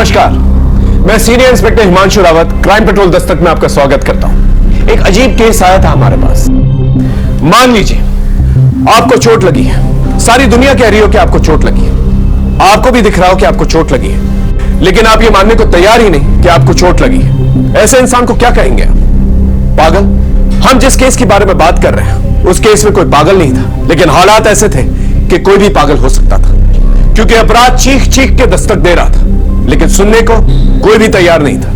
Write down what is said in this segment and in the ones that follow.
नमस्कार, मैं senior inspector Himanshu Rawat, crime petrol Dastak में आपका स्वागत करता हूं। एक अजीब केस आया था हमारे पास। मान लीजिए आपको चोट लगी है, सारी दुनिया कह रही हो कि आपको चोट लगी है, आपको भी दिख रहा हो कि आपको चोट लगी है, लेकिन आप ये मानने को तैयार ही नहीं कि आपको चोट लगी है। ऐसे इंसान को क्या कहेंगे? पागल। हम जिस केस के बारे में बात कर रहे हैं उस केस में कोई पागल नहीं था, लेकिन हालात ऐसे थे कि कोई भी पागल हो सकता था, क्योंकि अपराध चीख चीख के दस्तक दे रहा था, लेकिन सुनने को कोई भी तैयार नहीं था।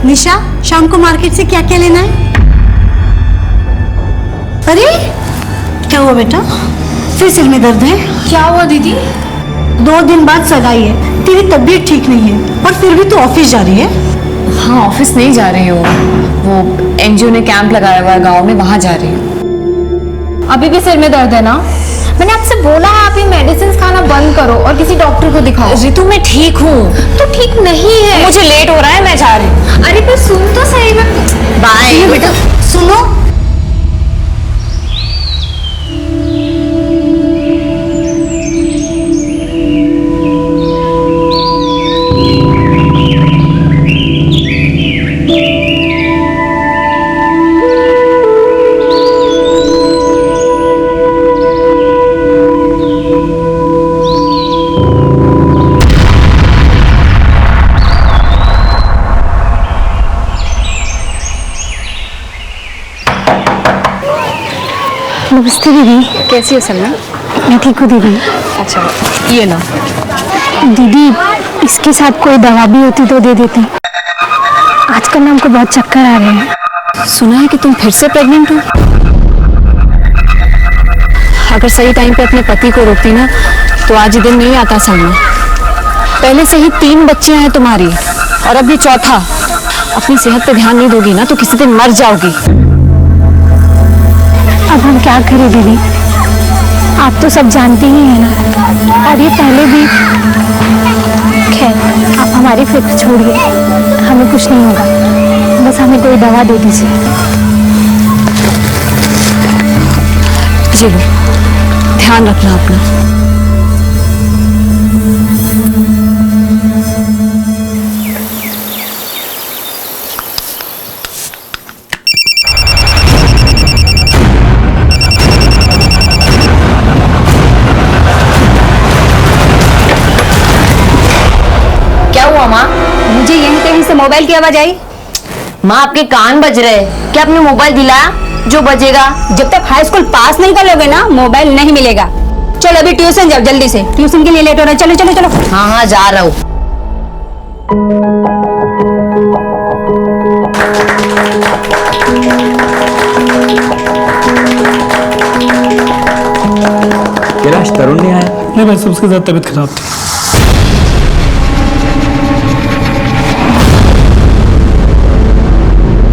निशा, शाम को मार्केट से क्या क्या लेना है? अरे क्या हुआ बेटा? फिर सिर में दर्द है? क्या हुआ दीदी? 2 दिन बाद सगाई है, तेरी तबीयत ठीक नहीं है और फिर भी तू ऑफिस जा रही है? हाँ, ऑफिस नहीं जा रही हूँ, वो एनजीओ ने कैंप लगाया हुआ है गांव में, वहां जा रही हूँ। अभी भी सिर में दर्द है ना? मैंने आपसे बोला है आप ये मेडिसिन खाना बंद करो और किसी डॉक्टर को दिखाओ। रितु मैं ठीक हूँ। तो ठीक नहीं है, मुझे लेट हो रहा है, मैं जा रही हूँ। अरे पर सुन तो सही में। बाय बेटा सुनो, नमस्ते दीदी। कैसी हो सलमा? मैं ठीक हूँ दीदी। अच्छा ये लो। दीदी इसके साथ कोई दवा भी होती तो दे देती। आजकल ना हमको बहुत चक्कर आ रहे हैं। सुना है कि तुम फिर से प्रेग्नेंट हो। अगर सही टाइम पे अपने पति को रोकती ना तो आज ये दिन नहीं आता सलमा। पहले से ही 3 बच्चियां हैं तुम्हारी और अब ये चौथा। अपनी सेहत पे ध्यान नहीं दोगी ना तो किसी दिन मर जाओगी। अब हम क्या करें दीदी, आप तो सब जानती ही हैं ना, और ये पहले भी। खैर आप हमारी फिक्र छोड़िए, हमें कुछ नहीं होगा, बस हमें कोई दवा दे दीजिए। जी लो, ध्यान रखना अपना। माँ, मुझे यहीं कहीं से मोबाइल की आवाज आई। माँ आपके कान बज रहे हैं। क्या आपने मोबाइल दिलाया जो बजेगा? जब तक हाई स्कूल पास नहीं कर लोगे ना, मोबाइल नहीं मिलेगा। चलो अभी ट्यूशन जाओ जल्दी से, ट्यूशन के लिए लेट हो रहा है। चलो चलो चलो। हाँ हाँ जा रहा हूँ। कैलाश, तरुण नहीं आया? नहीं, बस उसके साथ तबीयत खराब थी।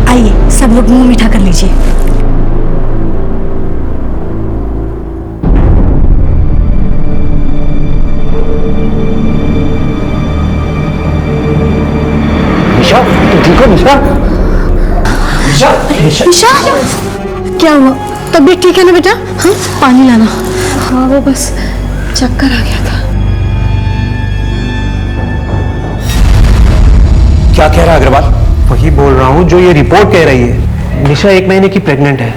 आइए सब लोग मुंह मीठा कर लीजिए। निशा, तुम ठीक हो? निशा, निशा, निशा, निशा क्या हुआ? तबीयत ठीक है ना बेटा? हाँ पानी लाना। हाँ वो बस चक्कर आ गया था। क्या कह रहा है अग्रवाल? वही बोल रहा हूँ जो ये रिपोर्ट कह रही है। निशा 1 महीने की प्रेग्नेंट है।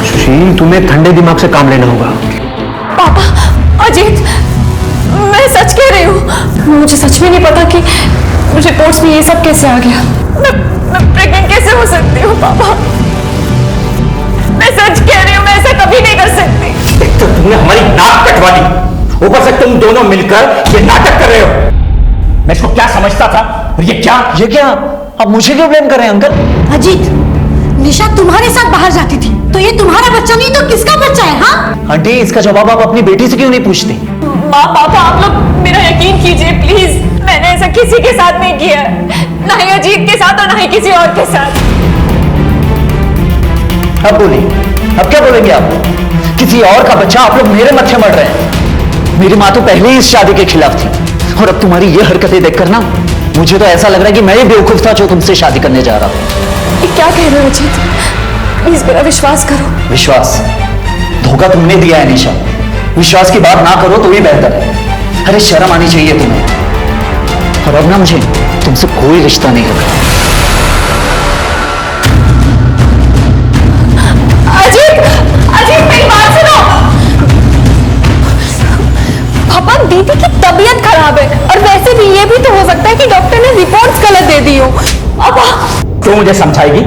सुशील, तुम्हें ठंडे दिमाग से काम लेना होगा। पापा, अजीत, मैं सच कह रही हूँ। मुझे सच में नहीं पता कि रिपोर्ट्स में ये सब कैसे आ गया। मैं प्रेग्नेंट कैसे हो सकती हूँ पापा? मैं सच कह रही हूँ, मैं ऐसा कभी नहीं कर सकती। एक तो तुमने हमारी नाक कटवा दी, ऊपर से तुम दोनों मिलकर ये नाटक कर रहे हो। मैं इसको क्या समझता था, और ये क्या? अब मुझे क्यों ब्लेम कर रहे हैं अंकल? अजीत, निशा तुम्हारे साथ बाहर जाती थी, तो ये तुम्हारा बच्चा नहीं तो किसका बच्चा है? हाँ आंटी, इसका जवाब आप अपनी बेटी से क्यों नहीं पूछती? पापा आप लोग मेरा यकीन कीजिए प्लीज, मैंने ऐसा किसी के साथ नहीं किया, ना ही अजीत के साथ और ना ही किसी और के साथ। अब बोलिए, अब क्या बोलेंगे आप? किसी और का बच्चा, आप लोग मेरे मत्थे मर रहे हैं। मेरी माँ तो पहले ही इस शादी के खिलाफ थी, और अब तुम्हारी ये हरकतें देखकर ना मुझे तो ऐसा लग रहा है कि मैं ही बेवकूफ था जो तुमसे शादी करने जा रहा हूँ। ये क्या कह रहे हो अजीत? प्लीज मेरा विश्वास करो। विश्वास? धोखा तुमने दिया है निशा, विश्वास की बात ना करो तो ही बेहतर है। अरे शर्म आनी चाहिए तुम्हें। और अब ना मुझे तुमसे कोई रिश्ता नहीं रखा। अजीत, अजीत मेरी बात सुनो। पापा दीदी की तबीयत खराब है, और वैसे भी ये भी तो हो सकता है कि डॉक्टर ने रिपोर्ट्स गलत दे दी हो। पापा तू मुझे समझाएगी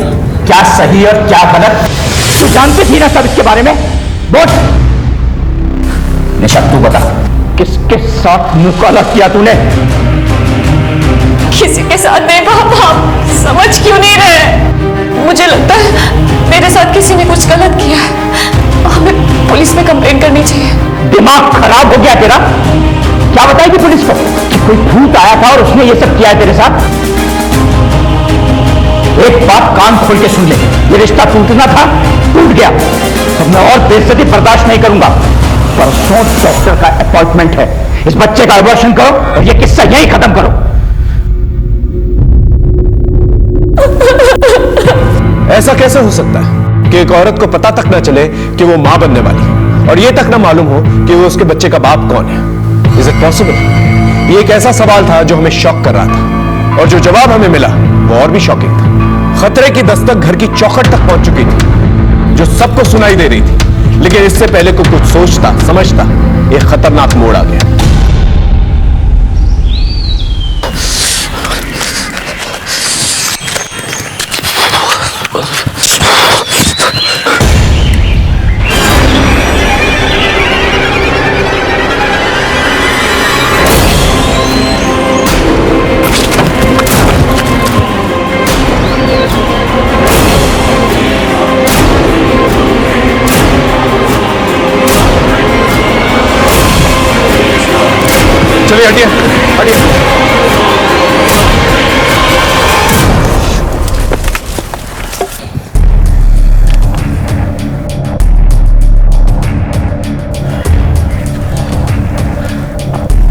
क्या सही और क्या गलत? तू जानती थी ना सब इसके बारे में? बोल निशा, तू बता किसके साथ मुंह काला किया तूने? किसी के साथ नहीं पापा, आप समझ क्यों नहीं रहे? मुझे लगता है मेरे साथ किसी ने कुछ गलत किया है, हमें पुलिस में कंप्लेंट करनी चाहिए। दिमाग खराब हो गया तेरा? क्या बताएगी पुलिस को कि कोई भूत आया था और उसने ये सब किया है तेरे साथ? एक बात कान खोल के सुन ले, ये रिश्ता टूटना था, टूट गया। अब मैं और बेइज्जती बर्दाश्त नहीं करूंगा। परसों डॉक्टर का अपॉइंटमेंट है, इस बच्चे का अबॉर्शन करो और ये किस्सा यही खत्म करो। ऐसा कैसे हो सकता है कि एक औरत को पता तक ना चले कि वो मां बनने वाली, और ये तक ना मालूम हो कि वो उसके बच्चे का बाप कौन है? Is it possible? ये एक ऐसा सवाल था जो हमें शॉक कर रहा था, और जो जवाब हमें मिला वो और भी शॉकिंग था। खतरे की दस्तक घर की चौखट तक पहुंच चुकी थी, जो सबको सुनाई दे रही थी, लेकिन इससे पहले को कुछ सोचता समझता एक खतरनाक मोड़ आ गया। चलिए हटिए हटिए।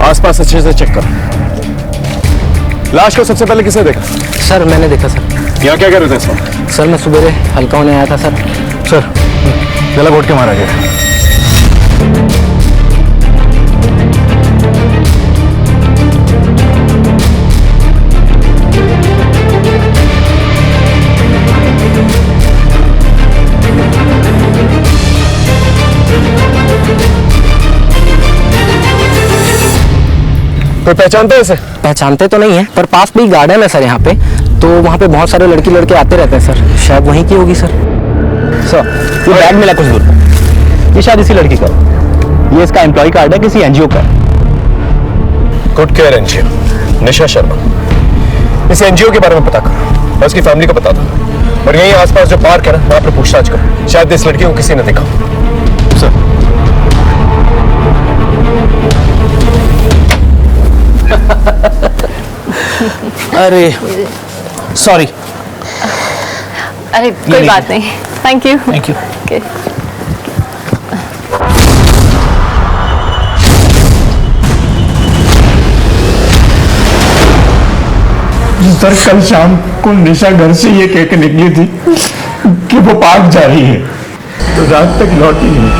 आसपास अच्छे से चेक करो। लाश को सबसे पहले किसे देखा? सर मैंने देखा सर। यहाँ क्या कर रहे थे इस वक्त? सर मैं सुबह हल्का होने आया था सर। सर गला घोट के मारा गया। कोई पहचानते हैं इसे? पहचानते तो नहीं है, पर पास में ही गार्डन है सर यहाँ पे, तो वहाँ पे बहुत सारे लड़की लड़के आते रहते हैं सर। शायद वहीं की होगी सर। सर ये बैग मिला कुछ दूर पर, ये शायद इसी लड़की का, ये इसका एम्प्लॉय कार्ड है किसी एनजीओ का। Good care NGO, Nisha Sharma. इस एनजीओ के बारे में पता करो और उसकी फैमिली को बता दो, और यहीं आसपास जो पार्क है ना वहां पर पूछताछ करो, शायद इस लड़की को किसी ने देखा। सर अरे सॉरी। अरे कोई बात नहीं, thank you. Thank you. Sir कल शाम को निशा घर से ये कह के निकली थी कि वो पार्क जा रही है, तो रात तक लौटी नहीं।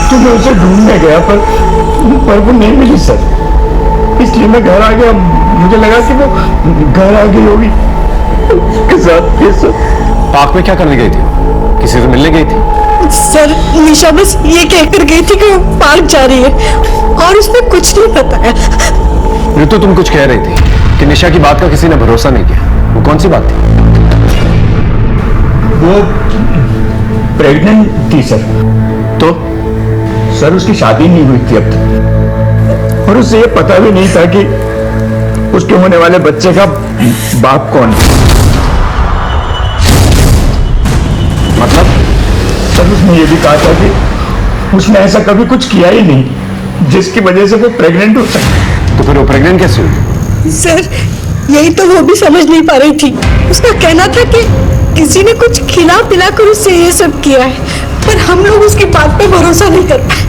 तो मैं उसे ढूंढने गया पर वो नहीं मिली सर, इसलिए मैं घर आ गया। मुझे लगा कि वो घर आ गई होगी उसके साथ। ये सर पार्क में क्या करने गई थी? किसी से मिलने गई थी? सर निशा बस ये कहकर गई थी कि वो पार्क जा रही है, और उसमें कुछ नहीं बताया। ऋतु तुम कुछ कह रही थी कि निशा की बात का किसी ने भरोसा नहीं किया, वो कौन सी बात थी? वो प्रेग्नेंट थी सर। तो सर उसकी शादी नहीं हुई थी अब तक, और उसे ये पता भी नहीं था कि उसके होने वाले बच्चे का बाप कौन है। मतलब? सर उसने ये भी कहा था कि उसने ऐसा कभी कुछ किया ही नहीं, जिसकी वजह से वो प्रेग्नेंट हो सके। तो फिर वो प्रेग्नेंट कैसे हुई? सर यही तो वो भी समझ नहीं पा रही थी। उसका कहना था कि किसी ने कुछ खिला पिला कर उससे ये सब किया है, पर हम लोग उसकी बात पे भरोसा नहीं कर पाए।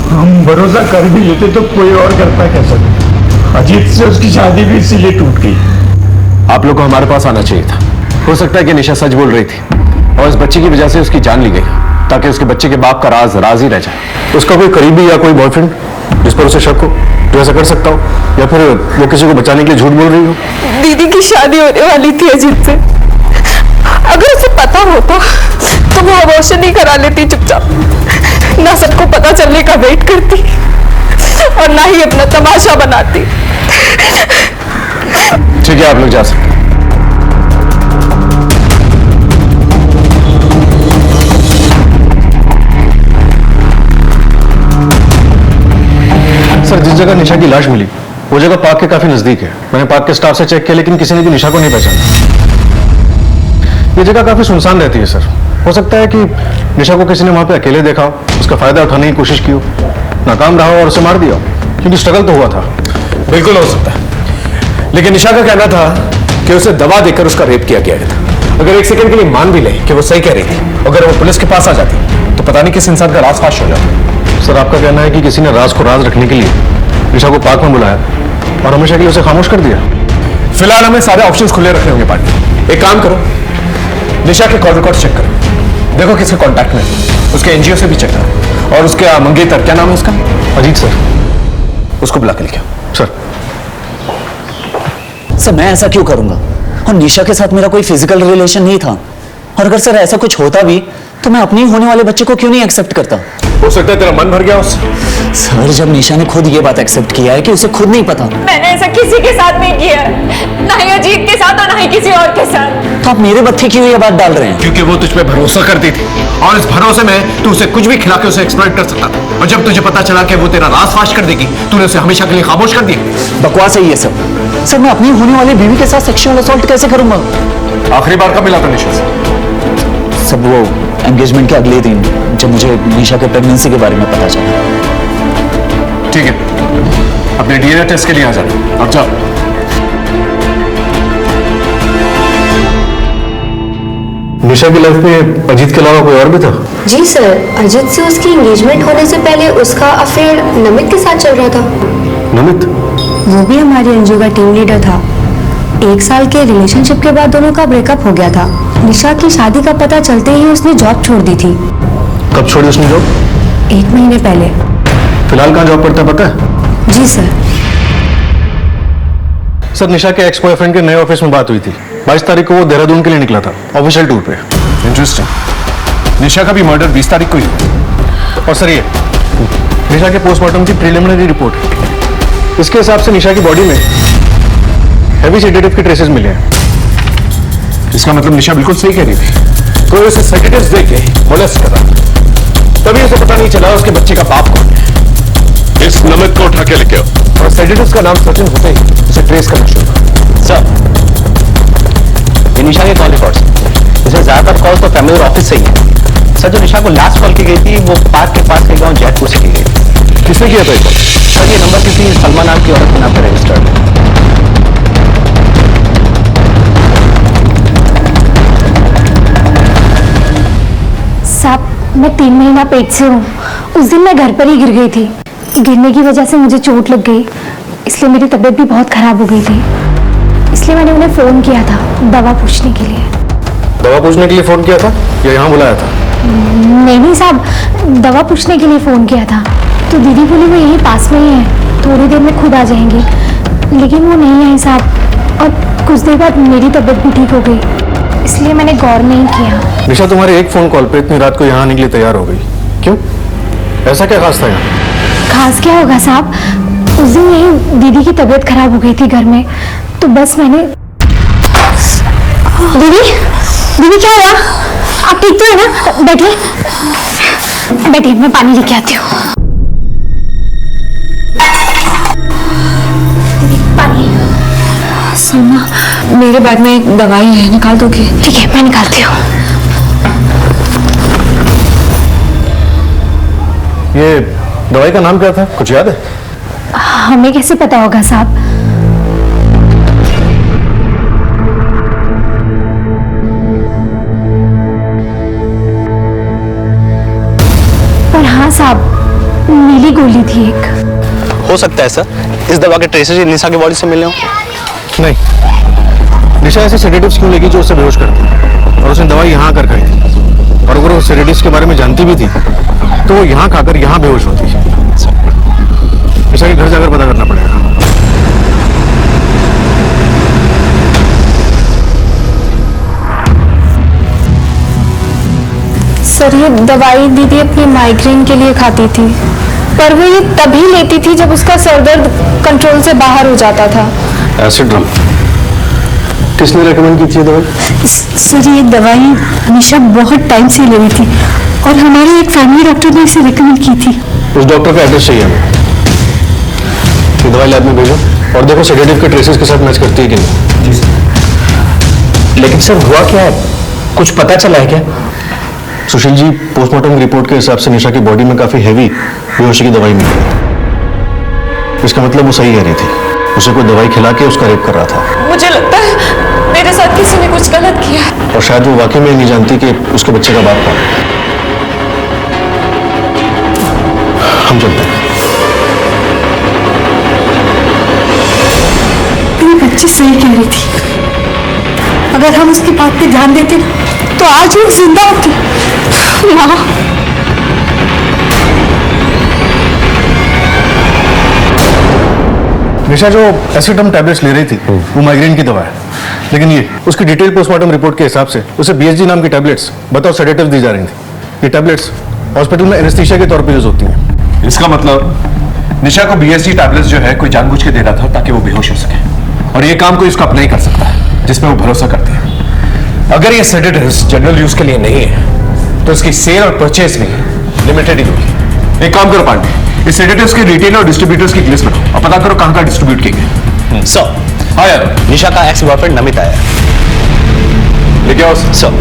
हम भरोसा कर भी लेते तो कोई और करता कैसा? अजीत से उसकी शादी भी इसीलिए टूट गई। आप लोग को हमारे पास आना चाहिए था। हो सकता है कि निशा सच बोल रही थी और इस बच्चे की वजह से उसकी जान ली गई, ताकि उसके बच्चे के बाप का राज राज ही रह जाए। उसका कोई करीबी या कोई बॉयफ्रेंड जिस पर उसे शक हो, जो ऐसा कर सकता हो, या फिर वो किसी को बचाने के लिए झूठ बोल रही हो? दीदी की शादी होने वाली थी अजीत से। अगर उसे पता होता तो वो अबॉर्शन नहीं करा लेती चुपचाप, ना सबको पता चलने का वेट करती और ना ही अपना तमाशा बनाती। ठीक है, आप लोग जा सकते हैं। सर, जिस जगह निशा की लाश मिली वो जगह पार्क के काफी नजदीक है। मैंने पार्क के स्टाफ से चेक किया, लेकिन किसी ने भी निशा को नहीं पहचाना। ये जगह काफी सुनसान रहती है सर। हो सकता है कि निशा को किसी ने वहां पे अकेले देखा हो, उसका फायदा उठाने की कोशिश की हो, नाकाम रहा हो और उसे मार दिया हो, क्योंकि स्ट्रगल तो हुआ था। बिल्कुल हो सकता है, लेकिन निशा का कहना था कि उसे दवा देकर उसका रेप किया गया था। अगर एक सेकंड के लिए मान भी ले कि वो सही कह रही थी, अगर वो पुलिस के पास आ जाती तो पता नहीं किस इंसान का राज फाश हो जाता। सर, आपका कहना है कि किसी ने राज को राज रखने के लिए निशा को पार्क में बुलाया और हमेशा के लिए उसे खामोश कर दिया? फिलहाल हमें सारे ऑप्शंस खुले रखने होंगे पार्टनर। एक काम करो, निशा के कॉल रिकॉर्ड चेक करो, देखो किसके कांटेक्ट में, उसके एनजीओ से भी चेक करो, और उसके मंगेतर, क्या नाम है उसका? अजीत सर। उसको बुला के लेके आओ। सर। सर मैं ऐसा क्यों करूंगा? और निशा के साथ मेरा कोई फिजिकल रिलेशन नहीं था, और अगर सर ऐसा कुछ होता भी तो मैं अपने ही होने वाले बच्चे को क्यों नहीं एक्सेप्ट करता? हो सकता है तेरा मन भर गया उससे। सर, जब निशा ने खुद ये बात एक्सेप्ट किया है कि उसे खुद नहीं पता, मैंने ऐसा किसी के साथ नहीं किया, ना ही अजीत के साथ और ना ही किसी और के साथ। तो आप मेरे मत्थे क्यों ये बात डाल रहे हैं? क्योंकि वो तुझ पे भरोसा करती थी, और इस भरोसे में तू उसे कुछ भी खिला के उसे एक्सप्लॉइट कर सकता था, और जब तुझे पता चला कि वो तेरा राज फाश कर देगी, तूने उसे हमेशा के लिए खामोश कर दिया। बकवास है ये सब। सर, मैं अपनी होने वाली बीवी के साथ सेक्सुअल असॉल्ट कैसे करूंगा? आखिरी बार कब मिला था निशा से? सब वो एंगेजमेंट के अगले दिन, जब मुझे निशा के प्रेगनेंसी के बारे में पता चला। ठीक है, अपने डीएनए टेस्ट के लिए आ जाना। अब जाओ। निशा की लाइफ में अजीत के अलावा कोई और भी था? जी सर, अजीत से उसकी एंगेजमेंट होने से पहले उसका अफेयर नमित के साथ चल रहा था। नमित? वो भी हमारी एनजीओ का टीम लीडर था। 1 साल के रिलेशनशिप के बाद दोनों का ब्रेकअप हो गया था। निशा की शादी का पता चलते ही उसने जॉब छोड़ दी थी। कब छोड़ी उसने जॉब? 1 महीने पहले। फिलहाल कहाँ जॉब करता है पता है? जी सर। सर, निशा के एक्स बॉयफ्रेंड के नए ऑफिस में बात हुई थी। 22 तारीख को वो देहरादून के लिए निकला था ऑफिशियल टूर पे। इंटरेस्टिंग। निशा का भी मर्डर 20 तारीख को ही हुआ। और सर, ये निशा के पोस्टमार्टम की प्रिलिमिनरी रिपोर्ट, इसके हिसाब से निशा की बॉडी में हैवी सेडेटिव के ट्रेसेस मिले हैं। इसका मतलब निशा बिल्कुल सही कह रही थी, कोई उसे सेडेटिव्स दे के मोलेस्ट कर रहा था, तभी उसे पता नहीं चला उसके बच्चे का बाप कौन है। इस नमित को उठा के लेके आओ। और सेडेटिव्स का नाम सचिन होते ही उसे ट्रेस करना शुरू किया। सर, ये निशा के कॉल रिकॉर्ड्स, इसमें ज्यादातर कॉल तो फैमिली और ऑफिस से ही है। सर, जो निशा को लास्ट कॉल की गई थी वो पार्क के पास के गांव जैतपुर से की गई। किसने किया था? सर, ये नंबर किसी सलमा नाम की औरत के नाम पर रजिस्टर्ड है। साहब, मैं 3 महीना पेट से हूँ। उस दिन मैं घर पर ही गिर गई थी। गिरने की वजह से मुझे चोट लग गई, इसलिए मेरी तबीयत भी बहुत खराब हो गई थी। इसलिए मैंने उन्हें फ़ोन किया था दवा पूछने के लिए। दवा पूछने के लिए फोन किया था या यहाँ बुलाया था? नहीं साहब, दवा पूछने के लिए फ़ोन किया था। तो दीदी बोली वो यहीं पास में ही है, थोड़ी देर में खुद आ जाएंगी, लेकिन वो नहीं आई साहब। और कुछ देर बाद मेरी तबीयत भी ठीक हो गई, इसलिए मैंने गौर नहीं किया। निशा तुम्हारे एक फोन कॉल पे इतनी रात को यहाँ आने के लिए तैयार हो गई, क्यों? ऐसा क्या खास था यहाँ? खास क्या होगा साहब, उस दिन यही दीदी की तबीयत खराब हो गई थी घर में, तो बस मैंने। दीदी क्या हुआ? आप ठीक तो है ना? बैठिए बैठिए, मैं पानी लेके आती हूँ। पानी। सलमा, मेरे बैग में एक दवाई है, निकाल दोगे? ठीक है, मैं निकालती हूँ। ये दवाई का नाम क्या था, कुछ याद है? हमें कैसे पता होगा साहब? पर हाँ साहब, नीली गोली थी एक। हो सकता है सर, इस दवा के ट्रेसेस निशा की बॉडी से मिले हों। नहीं, निशा ऐसे सेडेटिव्स क्यों लेगी जो उसे बेहोश करती है? और उसने दवाई यहाँ आकर खाई थी, और अगर वो सेडेटिव्स के बारे में जानती भी थी तो वो यहाँ खाकर यहाँ बेहोश होती है। निशा के घर जाकर पता करना पड़ेगा। सर, ये दवाई दीदी अपनी माइग्रेन के लिए खाती थी, पर वो ये तभी लेती थी जब उसका सर दर्द कंट्रोल से बाहर हो जाता था। एसिड ड्रम किसने रेकमेंड की थी दवाई? सर, ये दवाई निशा बहुत टाइम से ले रही थी और हमारे एक फैमिली डॉक्टर ने इसे रिकमेंड की थी। उस डॉक्टर का एड्रेस चाहिए हमें। ये दवाई लैब में भेजो और देखो सेडेटिव के ट्रेसेस के साथ मैच करती है कि नहीं। जी सर। लेकिन सर हुआ क्या है, कुछ पता चला है क्या? सुशील जी, पोस्टमार्टम रिपोर्ट के हिसाब से निशा की बॉडी में काफी हैवी बेहोशी की दवाई मिली है। इसका मतलब वो सही कह रही थी, उसे कोई दवाई खिला के उसका रेप कर रहा था। मुझे लगता है मेरे साथ किसी ने कुछ गलत किया, और शायद वो वाकई में नहीं जानती कि उसके बच्चे का बाप कौन है। हम चलते हैं। मेरी बच्ची सही कह रही थी, अगर हम उसकी बात पे ध्यान देते तो आज वो जिंदा होती। माँ, निशा जो एसिडम टैबलेट्स ले रही थी वो माइग्रेन की दवा है, लेकिन ये उसकी डिटेल पोस्टमार्टम रिपोर्ट के हिसाब से उसे बीएसजी नाम की टैबलेट्स बताओ सेडेटिव दी जा रही थी। ये टैबलेट्स हॉस्पिटल में एनेस्थीसिया के तौर पे यूज होती हैं। इसका मतलब निशा को बीएसजी टैबलेट्स जो है कोई जानबूझ के दे रहा था ताकि वो बेहोश हो सके, और ये काम कोई उसका अपना ही कर सकता है जिसमें वो भरोसा करती है। अगर ये सेडेटिव्स जनरल यूज के लिए नहीं है तो इसकी सेल और परचेज भी लिमिटेड ही होगी। एक काम करो पांडे, इस सेडेटिव्स के रिटेलर और डिस्ट्रीब्यूटर्स की लिस्ट बनाओ और पता करो कहां कहां डिस्ट्रीब्यूट किए गए। सर, हाँ यार, निशा का एक्स बॉयफ्रेंड नमित आया है। लेके आओ सर।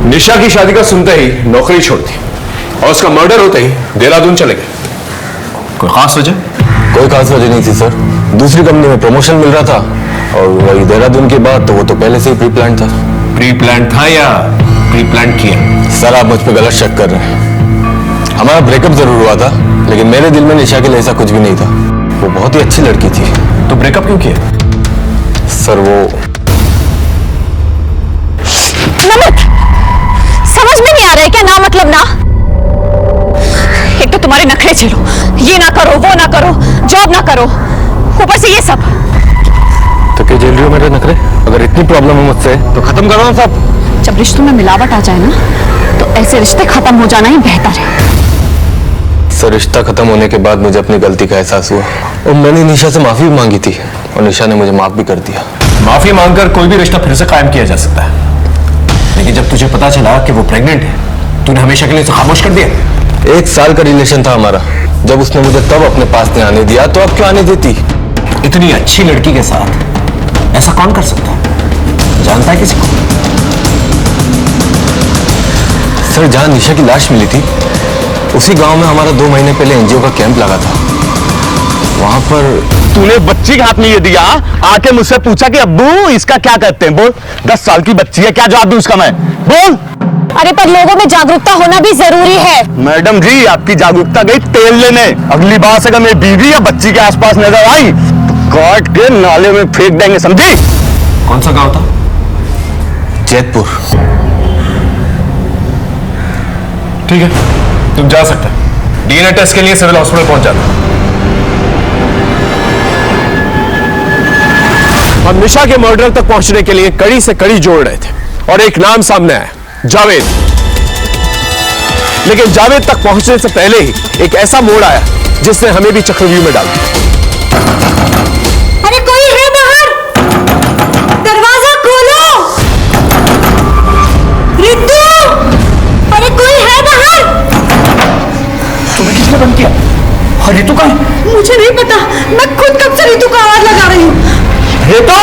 निशा की शादी का सुनते ही नौकरी छोड़ दी और उसका मर्डर होते ही देहरादून चले गए। कोई खास वजह? कोई खास वजह नहीं थी सर, दूसरी कंपनी में प्रमोशन मिल रहा था और वही देहरादून के बाद तो वो तो पहले से ही प्री प्लान था। प्री प्लान था या प्री प्लान किया? सर, आप मुझ पे गलत शक कर रहे हैं। हमारा ब्रेकअप जरूर हुआ था, लेकिन मेरे दिल में निशा के लिए ऐसा कुछ भी नहीं था। वो बहुत ही अच्छी लड़की थी। तो ब्रेकअप क्यों किया? सर वो नमित, समझ में नहीं आ रहा है क्या ना मतलब ना? एक तो तुम्हारे नखरे झेलो, ये ना करो वो ना करो, जॉब ना करो, ऊपर से ये सब। तो क्या झेल रही हो मेरे नखरे? अगर इतनी प्रॉब्लम है मुझसे तो खत्म करो ना सब। जब रिश्तों में मिलावट आ जाए ना तो ऐसे रिश्ते खत्म हो जाना ही बेहतर है। सर, रिश्ता खत्म होने के बाद मुझे अपनी गलती का एहसास हुआ और मैंने निशा से माफी भी मांगी थी और निशा ने मुझे माफ भी कर दिया। माफी मांगकर कोई भी रिश्ता फिर से कायम किया जा सकता है, लेकिन जब तुझे पता चला कि वो प्रेग्नेंट है, तूने हमेशा के लिए उसे खामोश कर दिया। 1 साल का रिलेशन था हमारा, जब उसने मुझे तब अपने पास नहीं आने दिया तो अब क्यों आने देती? इतनी अच्छी लड़की के साथ ऐसा कौन कर सकता है? जानता है किसी को? सर, जहां निशा की लाश मिली थी उसी गांव में हमारा 2 महीने पहले एनजीओ का कैंप लगा था। वहां पर तूने बच्ची के हाथ में ये दिया, आके मुझसे पूछा कि अब्बू इसका क्या करते हैं? बोल, 10 साल की बच्ची है, क्या जवाब दूं उसका मैं? बोल। अरे पर लोगों में जागरूकता होना भी जरूरी है। मैडम जी, आपकी जागरूकता गई तेल लेने। अगली बार से अगर मेरी बीवी या बच्ची के आसपास नजर आई तो काट के नाले में फेंक देंगे, समझी? कौन सा गांव था? जैतपुर। ठीक है, तुम जा सकते हो। डीएनए टेस्ट के लिए सिविल हॉस्पिटल पहुंच जाना। हम निशा के मर्डर तक पहुंचने के लिए कड़ी से कड़ी जोड़ रहे थे और एक नाम सामने आया, जावेद। लेकिन जावेद तक पहुंचने से पहले ही एक ऐसा मोड़ आया जिसने हमें भी चक्रव्यूह में डाल दिया। अरे कोई है बाहर? दरवाजा खोलो। रितु, अरे कोई है बाहर? तुम्हें किसने बंद किया? और रितु कहाँ है? मुझे नहीं पता, मैं खुद कब से रितु का आवाज लगा रही हूँ। रितु!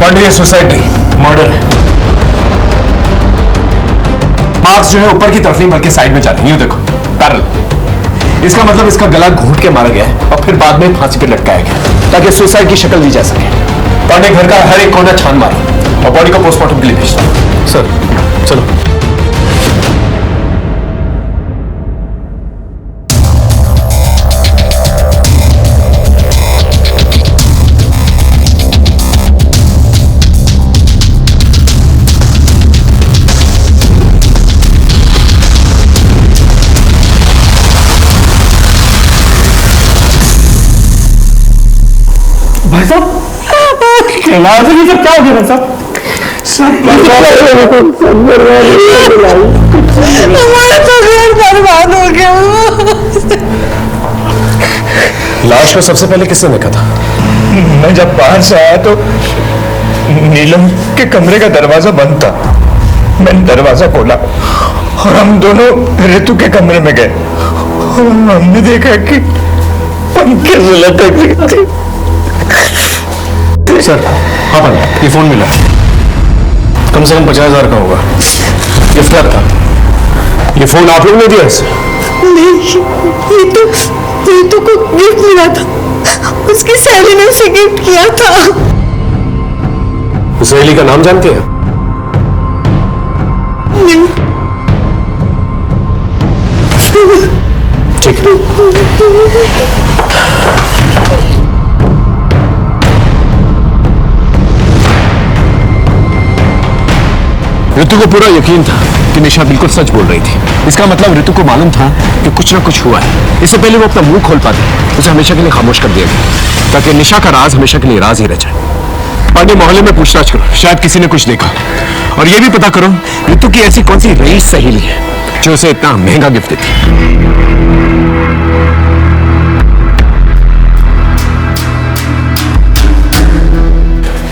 पांडे ये सुसाइड नहीं, मर्डर है। मार्क्स जो है ऊपर की तरफ नहीं बल्कि साइड में जाते हैं, यूं देखो, पैरेलल। इसका मतलब इसका गला घूंट के मारा गया है और फिर बाद में फांसी पर लटकाया गया ताकि सुसाइड की शक्ल दी जा सके। पांडे घर का हर एक कोना छान मारो और बॉडी को पोस्टमार्टम के लिए भेज दो। सर चलो। भाई साहब कैलाश से सब क्या हो गया भाई साहब? हमारा तो घर बर्बाद हो गया। लाश को सबसे पहले किसने देखा था? मैं जब बाहर से आया तो नीलम के कमरे का दरवाजा बंद था। मैंने दरवाजा खोला और हम दोनों ऋतु के कमरे में गए और हमने देखा कि पंखे से लटक रही थी। सर हाँ पांडे, ये फोन मिला, कम से कम 50,000 का होगा, गिफ्ट था। ये फोन आप लोगों ने दिया इसे? नहीं, ये तो को गिफ्ट मिला था। उसकी सहेली ने उसे गिफ्ट किया था। उस सहेली का नाम जानते हैं? नहीं। ठीक है। ऋतु को पूरा यकीन था कि निशा बिल्कुल सच बोल रही थी। इसका मतलब ऋतु को मालूम था कि कुछ ना कुछ हुआ है। इससे पहले वो अपना मुंह खोल पाती, उसे हमेशा के लिए खामोश कर दिया गया ताकि निशा का राज हमेशा के लिए राज ही रह जाए। पांडे मोहल्ले में पूछताछ करो, शायद किसी ने कुछ देखा। और ये भी पता करो ऋतु की ऐसी कौन सी रईस सहेली है जो उसे इतना महंगा गिफ्ट देती।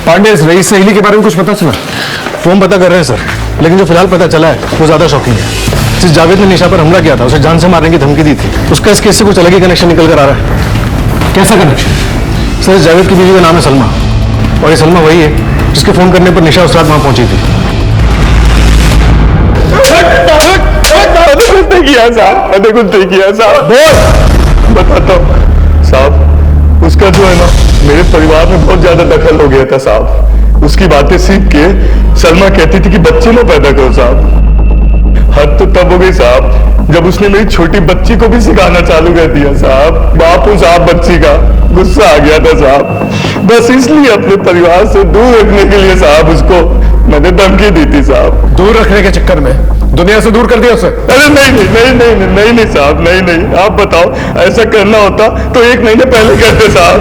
पांडे, इस रईस सहेली के बारे में कुछ पता चला? फोन पता कर रहे हैं सर, लेकिन जो फिलहाल पता चला है वो ज्यादा शॉकिंग है। जिस जावेद ने निशा पर हमला किया था, उसे जान से मारने की धमकी दी थी, उसका इस केस से कुछ अलग ही कनेक्शन निकल कर आ रहा है। कैसा कनेक्शन? सर, इस जावेद की बीवी का नाम है सलमा, और ये सलमा वही है जिसके फोन करने पर निशा उस रात वहां पहुंची थी। बताता हूँ साहब, उसका जो है ना मेरे परिवार में बहुत ज्यादा दखल हो गया था साहब। उसकी बातें सीख के सलमा कहती थी कि बच्चे ना पैदा करो साहब। हद तो तब हो गई साहब जब उसने मेरी छोटी बच्ची को भी सिखाना चालू कर दिया साहब। बाप हूं साहब बच्ची का, गुस्सा आ गया था साहब। बस इसलिए अपने परिवार से दूर रखने के लिए साहब उसको मैंने धमकी दी थी साहब। दूर रखने के चक्कर में दुनिया से दूर कर दिया उसे? अरे नहीं साहब, नहीं। आप बताओ, ऐसा करना होता तो 1 महीने पहले करते साहब।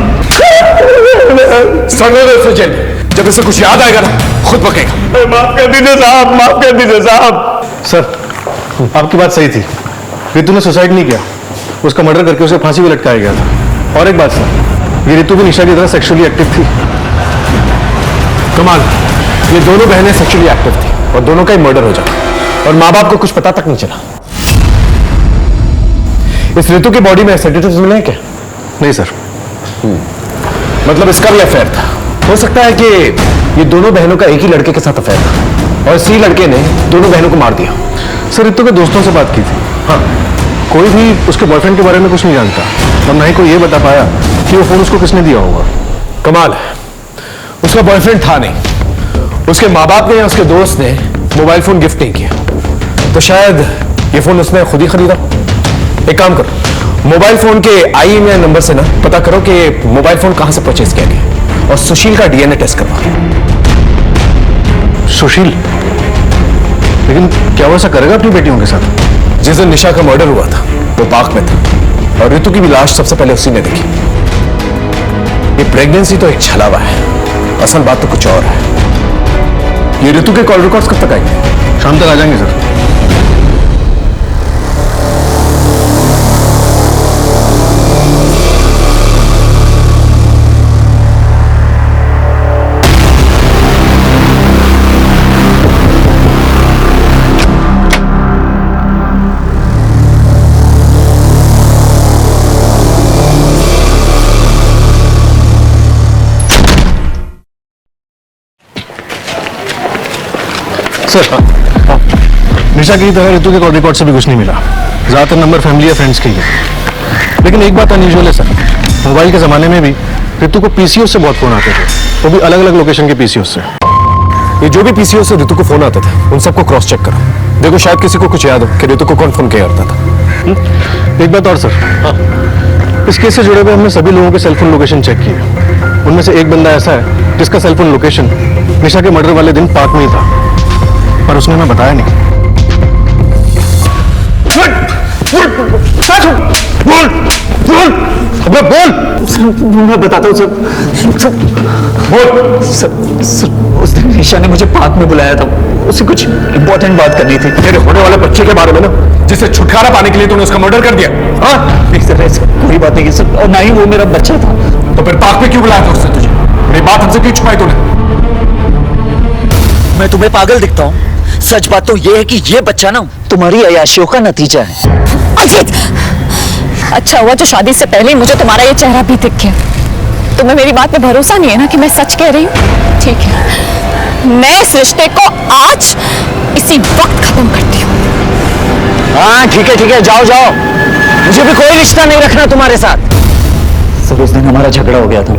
जब इसे कुछ याद आएगा ना खुद पकेगा। माफ कर दीजिए साहब, माफ कर दीजिए साहब। सर, आपकी बात सही थी, ऋतु ने सुसाइड नहीं किया, उसका मर्डर करके उसे फांसी भी लटकाया गया था। और एक बात सर, ये ऋतु भी निशा की तरह सेक्सुअली एक्टिव थी। कमाल, ये दोनों बहनें सेक्सुअली एक्टिव थी और दोनों का ही मर्डर हो जाता और माँ बाप को कुछ पता तक नहीं चला। इस ऋतु की बॉडी में सेडेटिव्स मिले हैं क्या? नहीं सर। मतलब इसका भी अफेयर था। हो सकता है कि ये दोनों बहनों का एक ही लड़के के साथ अफेयर था और इसी लड़के ने दोनों बहनों को मार दिया। सर, ऋतु के दोस्तों से बात की थी। हाँ, कोई भी उसके बॉयफ्रेंड के बारे में कुछ नहीं जानता और ना ही कोई ये बता पाया कि वो फोन उसको किसने दिया होगा। कमाल है, उसका बॉयफ्रेंड था नहीं, उसके माँ बाप ने या उसके दोस्त ने मोबाइल फोन गिफ्ट नहीं किया, तो शायद ये फोन उसने खुद ही खरीदा। एक काम करो, मोबाइल फोन के IMEI नंबर से ना पता करो कि मोबाइल फोन कहां से परचेज किया गया और सुशील का DNA टेस्ट करवाओ। सुशील? लेकिन क्या वो ऐसा करेगा अपनी बेटियों के साथ? जिस दिन निशा का मर्डर हुआ था वो पार्क में था और ऋतु की भी लाश सबसे पहले उसी ने देखी। ये प्रेगनेंसी तो एक छलावा है, असल बात तो कुछ और है। ये ऋतु के कॉल रिकॉर्ड्स कब तक आएंगे? शाम तक आ जाएंगे सर। सर निशा की तरह ऋतु के कॉल रिकॉर्ड से भी कुछ नहीं मिला। ज्यादातर नंबर फैमिली या फ्रेंड्स के ही है। लेकिन एक बात अनयूजुअल है सर, मोबाइल के जमाने में भी ऋतु को पीसीओ से बहुत फोन आते थे, वो भी अलग अलग लोकेशन के पीसीओ से। ये जो भी पीसीओ से ऋतु को फोन आते थे उन सबको क्रॉस चेक करो, देखो शायद किसी को कुछ याद हो कि ऋतु को कौन फोन किया करता था। एक बात और सर, इस केस से जुड़े हुए हमने सभी लोगों के सेलफोन लोकेशन चेक किए। उनमें से एक बंदा ऐसा है जिसका सेलफोन लोकेशन निशा के मर्डर वाले दिन पार्क में ही था, पर उसने हमें बताया नहीं। मैं बताता हूँ सर। बोल सर, उस दिन निशा ने मुझे पार्क में बुलाया था, उसे कुछ इंपॉर्टेंट बात करनी थी। तेरे होने वाले बच्चे के बारे में ना, जिसे छुटकारा पाने के लिए तूने उसका मर्डर कर दिया। हाँ नहीं सर, ऐसी कोई बात नहीं है सर, और ना ही वो मेरा बच्चा था। तो फिर पार्क में क्यों बुलाया था उसने तुझे? मेरी बात हमसे क्यों छुपाई तूने? मैं तुम्हें पागल दिखता हूँ? सच बात तो ये है कि ये बच्चा ना तुम्हारी अय्याशियों का नतीजा है। अजीत, अच्छा हुआ जो शादी से पहले ही मुझे तुम्हारा ये चेहरा भी दिख गया। तुम्हें मेरी बात पे भरोसा नहीं है ना कि मैं सच कह रही हूँ? ठीक है, मैं इस रिश्ते को आज इसी वक्त खत्म करती हूँ। हाँ ठीक है, जाओ जाओ, मुझे भी कोई रिश्ता नहीं रखना तुम्हारे साथ। सर उस दिन हमारा झगड़ा हो गया था,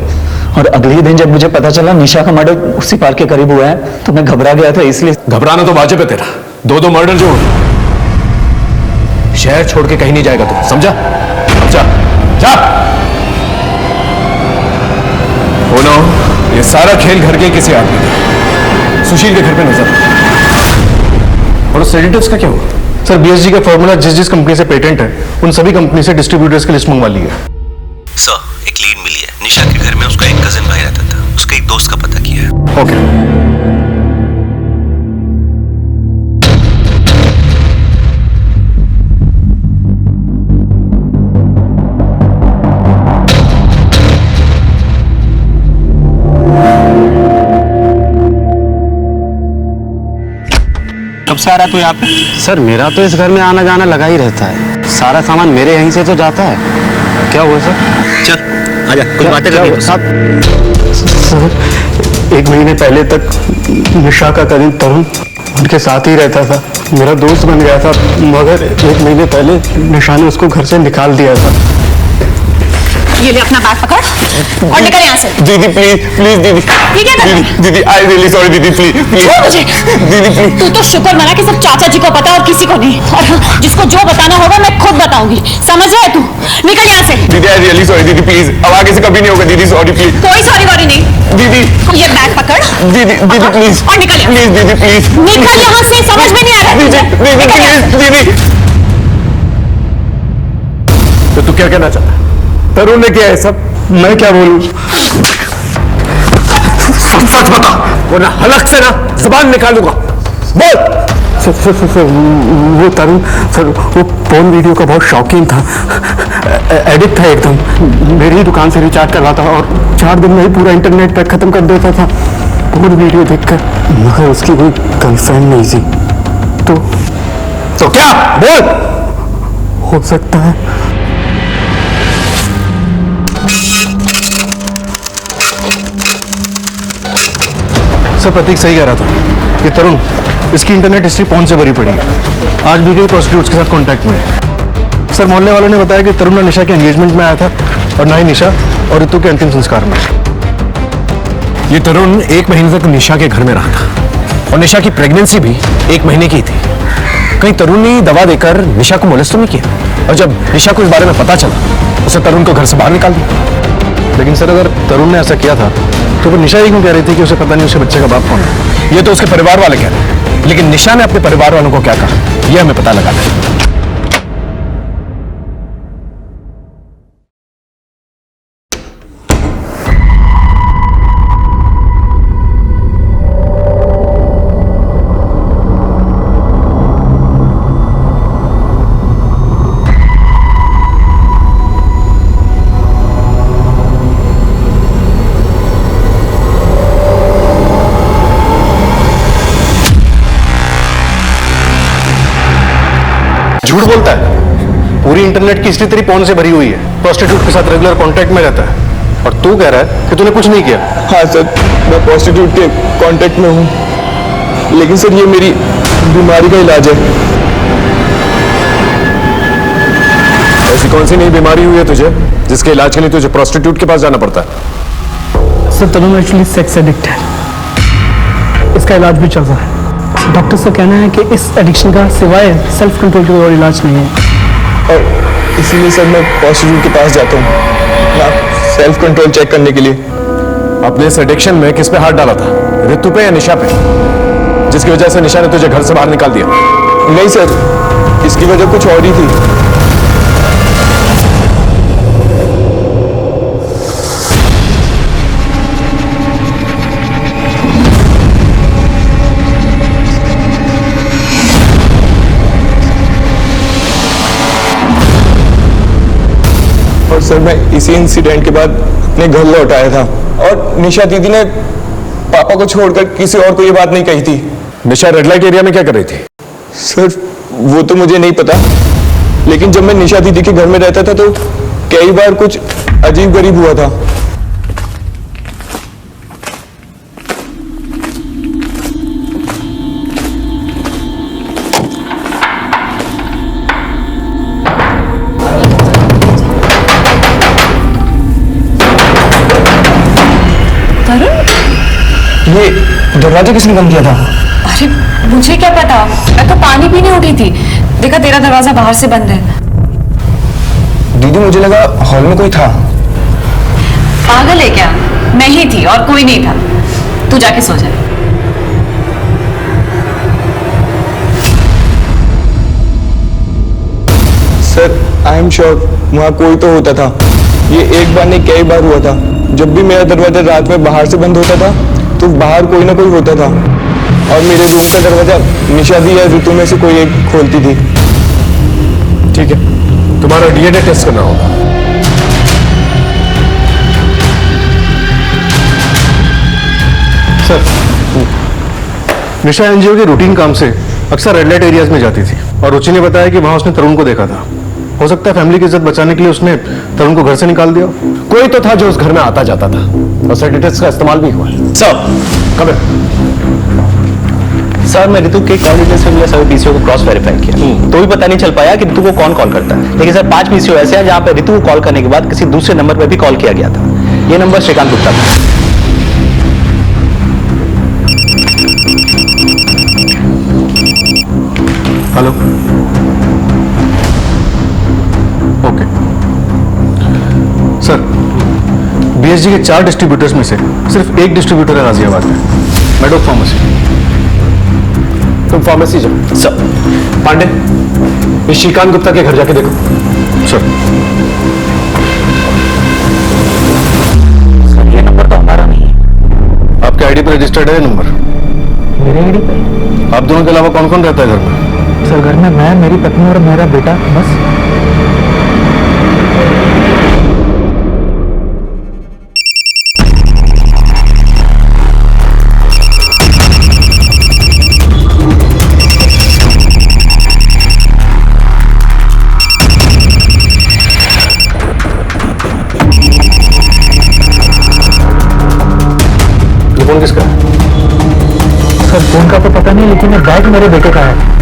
और अगले दिन जब मुझे पता चला निशा का मर्डर उसी पार्क के करीब हुआ है तो मैं घबरा गया था। इसलिए घबराना तो वाजिब है तेरा, दो मर्डर जो शहर छोड़ के कहीं नहीं जाएगा तू, समझा? जा जा। हो ना, ये सारा खेल घर के किसी आदमी का, सुशील के घर पे नजर। और सेडेटिव्स का क्या हुआ? सर बीएसजी का फॉर्मूला जिस कंपनी से पेटेंट है उन सभी कंपनी से डिस्ट्रीब्यूटर्स की लिस्ट मंगवा ली है। सर एक लीड मिली है, निशा के घर में उसका एक कजिन भाई रहता था, उसके एक दोस्त का पता किया है। ओके। कब से आ रहा तू यहाँ पे? सर मेरा तो इस घर में आना जाना लगा ही रहता है, सारा सामान मेरे यहीं से तो जाता है। क्या हुआ सर? चल आजा, कुछ बातें करेंगे। सर 1 महीने पहले तक निशा का करीब तरुण उनके साथ ही रहता था, मेरा दोस्त बन गया था, मगर 1 महीने पहले निशा ने उसको घर से निकाल दिया था। ये ले अपना बैग पकड़ और निकल यहाँ से। दीदी प्लीज दीदी, ठीक है दीदी आई रियली सॉरी दीदी, प्लीज छोड़ मुझे। दीदी प्लीज। तू तो शुक्र मना कि सिर्फ चाचा जी को पता और किसी को नहीं, और हाँ, जिसको जो बताना होगा मैं खुद बताऊंगी, समझ रहा है तू? निकल यहाँ से। दीदी आई रियली सॉरी दीदी, प्लीज अब आगे से कभी नहीं होगा दीदी, सॉरी प्लीज। कोई सॉरी वॉरी नहीं दीदी। ये बैग पकड़ दीदी प्लीज और निकल प्लीज दीदी प्लीज निकल यहाँ से, समझ में नहीं आ रहा दीदी प्लीज दीदी। तो तू क्या कहना चाहता है? तरुण ने किया है सब? मैं क्या बोलूं? सच बता वरना हलक से ना जुबान निकाल दूंगा, बोल। सर वो तरुण सर वो फोन वीडियो का बहुत शौकीन था, एडिक्ट था एकदम। मेरी ही दुकान से रिचार्ज करवाता और 4 दिन में ही पूरा इंटरनेट पैक खत्म कर देता था फोन वीडियो देखकर, मगर उसकी कोई गर्लफ्रेंड नहीं थी। तो क्या? बोल। हो सकता है सर, प्रतीक सही कह रहा था, ये तरुण इसकी इंटरनेट हिस्ट्री पहुंच से भरी पड़ी है। आज भी कई प्रोस्टिट्यूट्स के साथ कांटेक्ट में है। सर मोहल्ले वालों ने बताया कि तरुण ना निशा के एंगेजमेंट में आया था और ना ही निशा और ऋतु के अंतिम संस्कार में। ये तरुण 1 महीने तक निशा के घर में रहा था और निशा की प्रेगनेंसी भी 1 महीने की थी। कहीं तरुण ने दवा देकर निशा को मोलेस्ट तो नहीं किया? और जब निशा को इस बारे में पता चला उसे तरुण को घर से बाहर निकाल दिया। लेकिन सर अगर तरुण ने ऐसा किया था तो वो निशा ही क्यों कह रही थी कि उसे पता नहीं उसके बच्चे का बाप कौन है? ये तो उसके परिवार वाले कह रहे हैं, लेकिन निशा ने अपने परिवार वालों को क्या कहा यह हमें पता लगाना है। झूठ बोलता है, पूरी इंटरनेट की हिस्ट्री तेरी फोन से भरी हुई है, प्रोस्टिट्यूट के साथ रेगुलर कांटेक्ट में रहता है और तू कह रहा है कि तूने कुछ नहीं किया। हाँ सर, मैं प्रोस्टिट्यूट के कांटेक्ट में हूँ। लेकिन सर ये मेरी बीमारी का इलाज है। ऐसी कौन सी नई बीमारी हुई है तुझे जिसके इलाज के लिए तुझे प्रोस्टिट्यूट के पास जाना पड़ता है? सर तरुण एक्चुअली सेक्स एडिक्ट है, इसका इलाज भी चल रहा है। डॉक्टर का कहना है कि इस एडिक्शन का सिवाय सेल्फ कंट्रोल के और इलाज नहीं है। और इसीलिए सर मैं प्रोस्टिट्यूट के पास जाता हूँ सेल्फ कंट्रोल चेक करने के लिए। अपने इस एडिक्शन में किस पे हाथ डाला था, ऋतु पे या निशा पे, जिसकी वजह से निशा ने तुझे घर से बाहर निकाल दिया? नहीं सर, इसकी वजह कुछ और ही थी। और सर मैं इसी इंसिडेंट के बाद अपने घर लौट आया था और निशा दीदी ने पापा को छोड़कर किसी और को ये बात नहीं कही थी। निशा रेड लाइट एरिया में क्या कर रही थी? सर वो तो मुझे नहीं पता, लेकिन जब मैं निशा दीदी के घर में रहता था तो कई बार कुछ अजीब गरीब हुआ था। ये दरवाजा किसने बंद किया था? अरे मुझे क्या पता, मैं तो पानी पीने उठी थी, देखा तेरा दरवाजा बाहर से बंद है। दीदी मुझे लगा हॉल में कोई था। पागल है क्या? मैं ही थी और कोई नहीं था। तू जाके सो जा। सर आई एम श्योर वहाँ कोई तो होता था। ये एक बार नहीं कई बार हुआ था। जब भी मेरा दरवाजा रात में बाहर से बंद होता था तो बाहर कोई ना कोई होता था और मेरे रूम का दरवाजा निशा दी या ऋतु में से कोई एक खोलती थी। ठीक है, तुम्हारा डीएनए टेस्ट करना होगा। सर, निशा एनजीओ के रूटीन काम से अक्सर रेड लाइट एरियाज में जाती थी और रुचि ने बताया कि वहां उसने तरुण को देखा था। हो सकता है फैमिली की इज्जत बचाने के लिए उसने तरुण को घर से निकाल दिया। कोई तो था जो उस घर में आता जाता था और सर्टिफिकेट्स का इस्तेमाल भी हुआ। सर मैं ऋतु के कॉल डिटेल्स में मिले सभी पीसीओ को क्रॉस वेरीफाई किया तो भी पता नहीं चल पाया कि ऋतु को कौन कॉल करता है। लेकिन सर 5 पीसीओ ऐसे हैं जहां पे ऋतु को कॉल करने के बाद किसी दूसरे नंबर पर भी कॉल किया गया था। ये नंबर श्रीकांत गुप्ता था। हेलो, ओके सर, बीएसजी के 4 डिस्ट्रीब्यूटर्स में से सिर्फ एक डिस्ट्रीब्यूटर है गाजियाबाद में, मेडोक फार्मेसी। तुम फार्मेसी जाओ। सर पांडे, इस श्रीकांत गुप्ता के घर जाके देखो। सर ये नंबर तो हमारा नहीं है। आपके आईडी पर रजिस्टर्ड है नंबर? मेरे आईडी पे? आप दोनों के अलावा कौन कौन रहता है घर में? सर घर में मैं, मेरी पत्नी और मेरा बेटा, बस। फोन किसका है? सर फोन का तो पता नहीं, लेकिन बैग मेरे बेटे का है।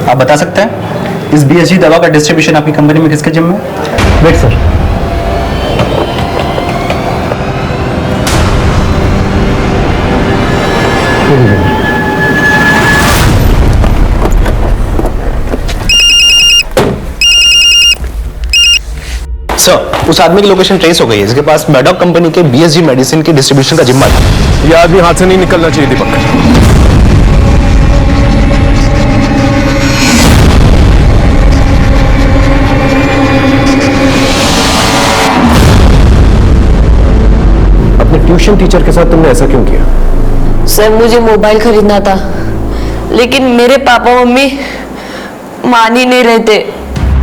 आप बता सकते हैं इस बीएसजी दवा का डिस्ट्रीब्यूशन आपकी कंपनी में किसके जिम्मे है? वेट सर, सर उस आदमी की लोकेशन ट्रेस हो गई है जिसके पास मेडॉक कंपनी के बीएसजी मेडिसिन के डिस्ट्रीब्यूशन का जिम्मा था। यह आदमी हाथ से नहीं निकलना चाहिए दीपक। ट्यूशन टीचर के साथ तुमने ऐसा क्यों किया? सर मुझे मोबाइल खरीदना था, लेकिन मेरे पापा मम्मी मान ही नहीं रहे थे।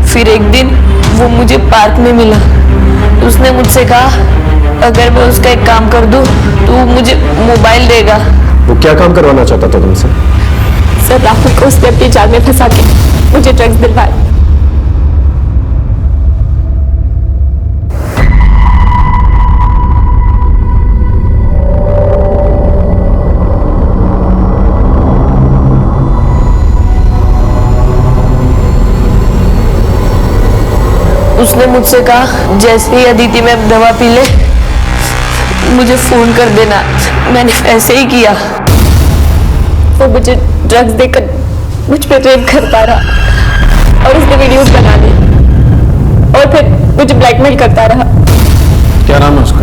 फिर एक दिन वो मुझे पार्क में मिला। उसने मुझसे कहा अगर मैं उसका एक काम कर दूं तो वो मुझे मोबाइल देगा। वो क्या काम करवाना चाहता था तुमसे? सर राहुल को उसने अपनी जाल में फंसा के मुझे ड्रग्स दिलवाए। उसने मुझसे कहा जैसे ही अदिति में दवा पी ले मुझे फोन कर देना। मैंने ऐसे ही किया। वो मुझे ड्रग्स देकर मुझ पे रेप करता रहा और उसने वीडियोस बना ली और फिर मुझे ब्लैकमेल करता रहा। क्या नाम है उसका?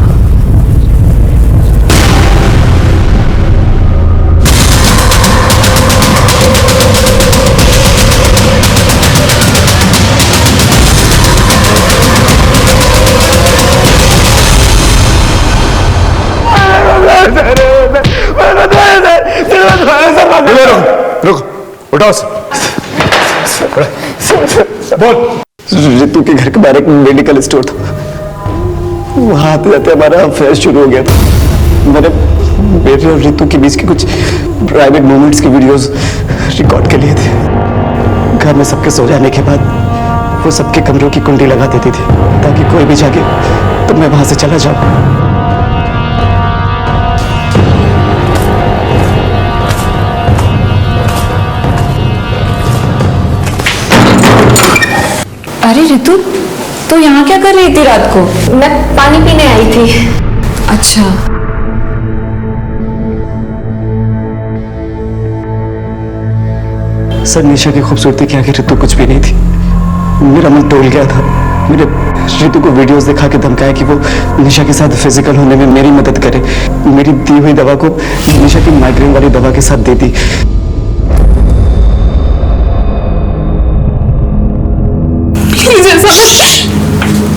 रुको, उठाओ बोल। रितु के घर के बाहर एक मेडिकल स्टोर था, वहां आते जाते हमारा अफेयर शुरू हो गया था। मैंने मेरे और रितु के बीच के कुछ प्राइवेट मोमेंट्स की वीडियोस रिकॉर्ड कर लिए थे। घर में सबके सो जाने के बाद वो सबके कमरों की कुंडी लगा देती थी ताकि कोई भी जागे तो मैं वहां से चला जाऊं। अरे रितु, तो यहाँ क्या कर रही थी रात को? मैं पानी पीने आई थी। अच्छा। सर निशा की खूबसूरती के आगे रितु कुछ भी नहीं थी। मेरा मन टोल गया था। मेरे रितु को वीडियोस दिखा के धमकाया कि वो निशा के साथ फिजिकल होने में मेरी मदद करे। मेरी दी हुई दवा को निशा की माइग्रेन वाली दवा के साथ दे दी।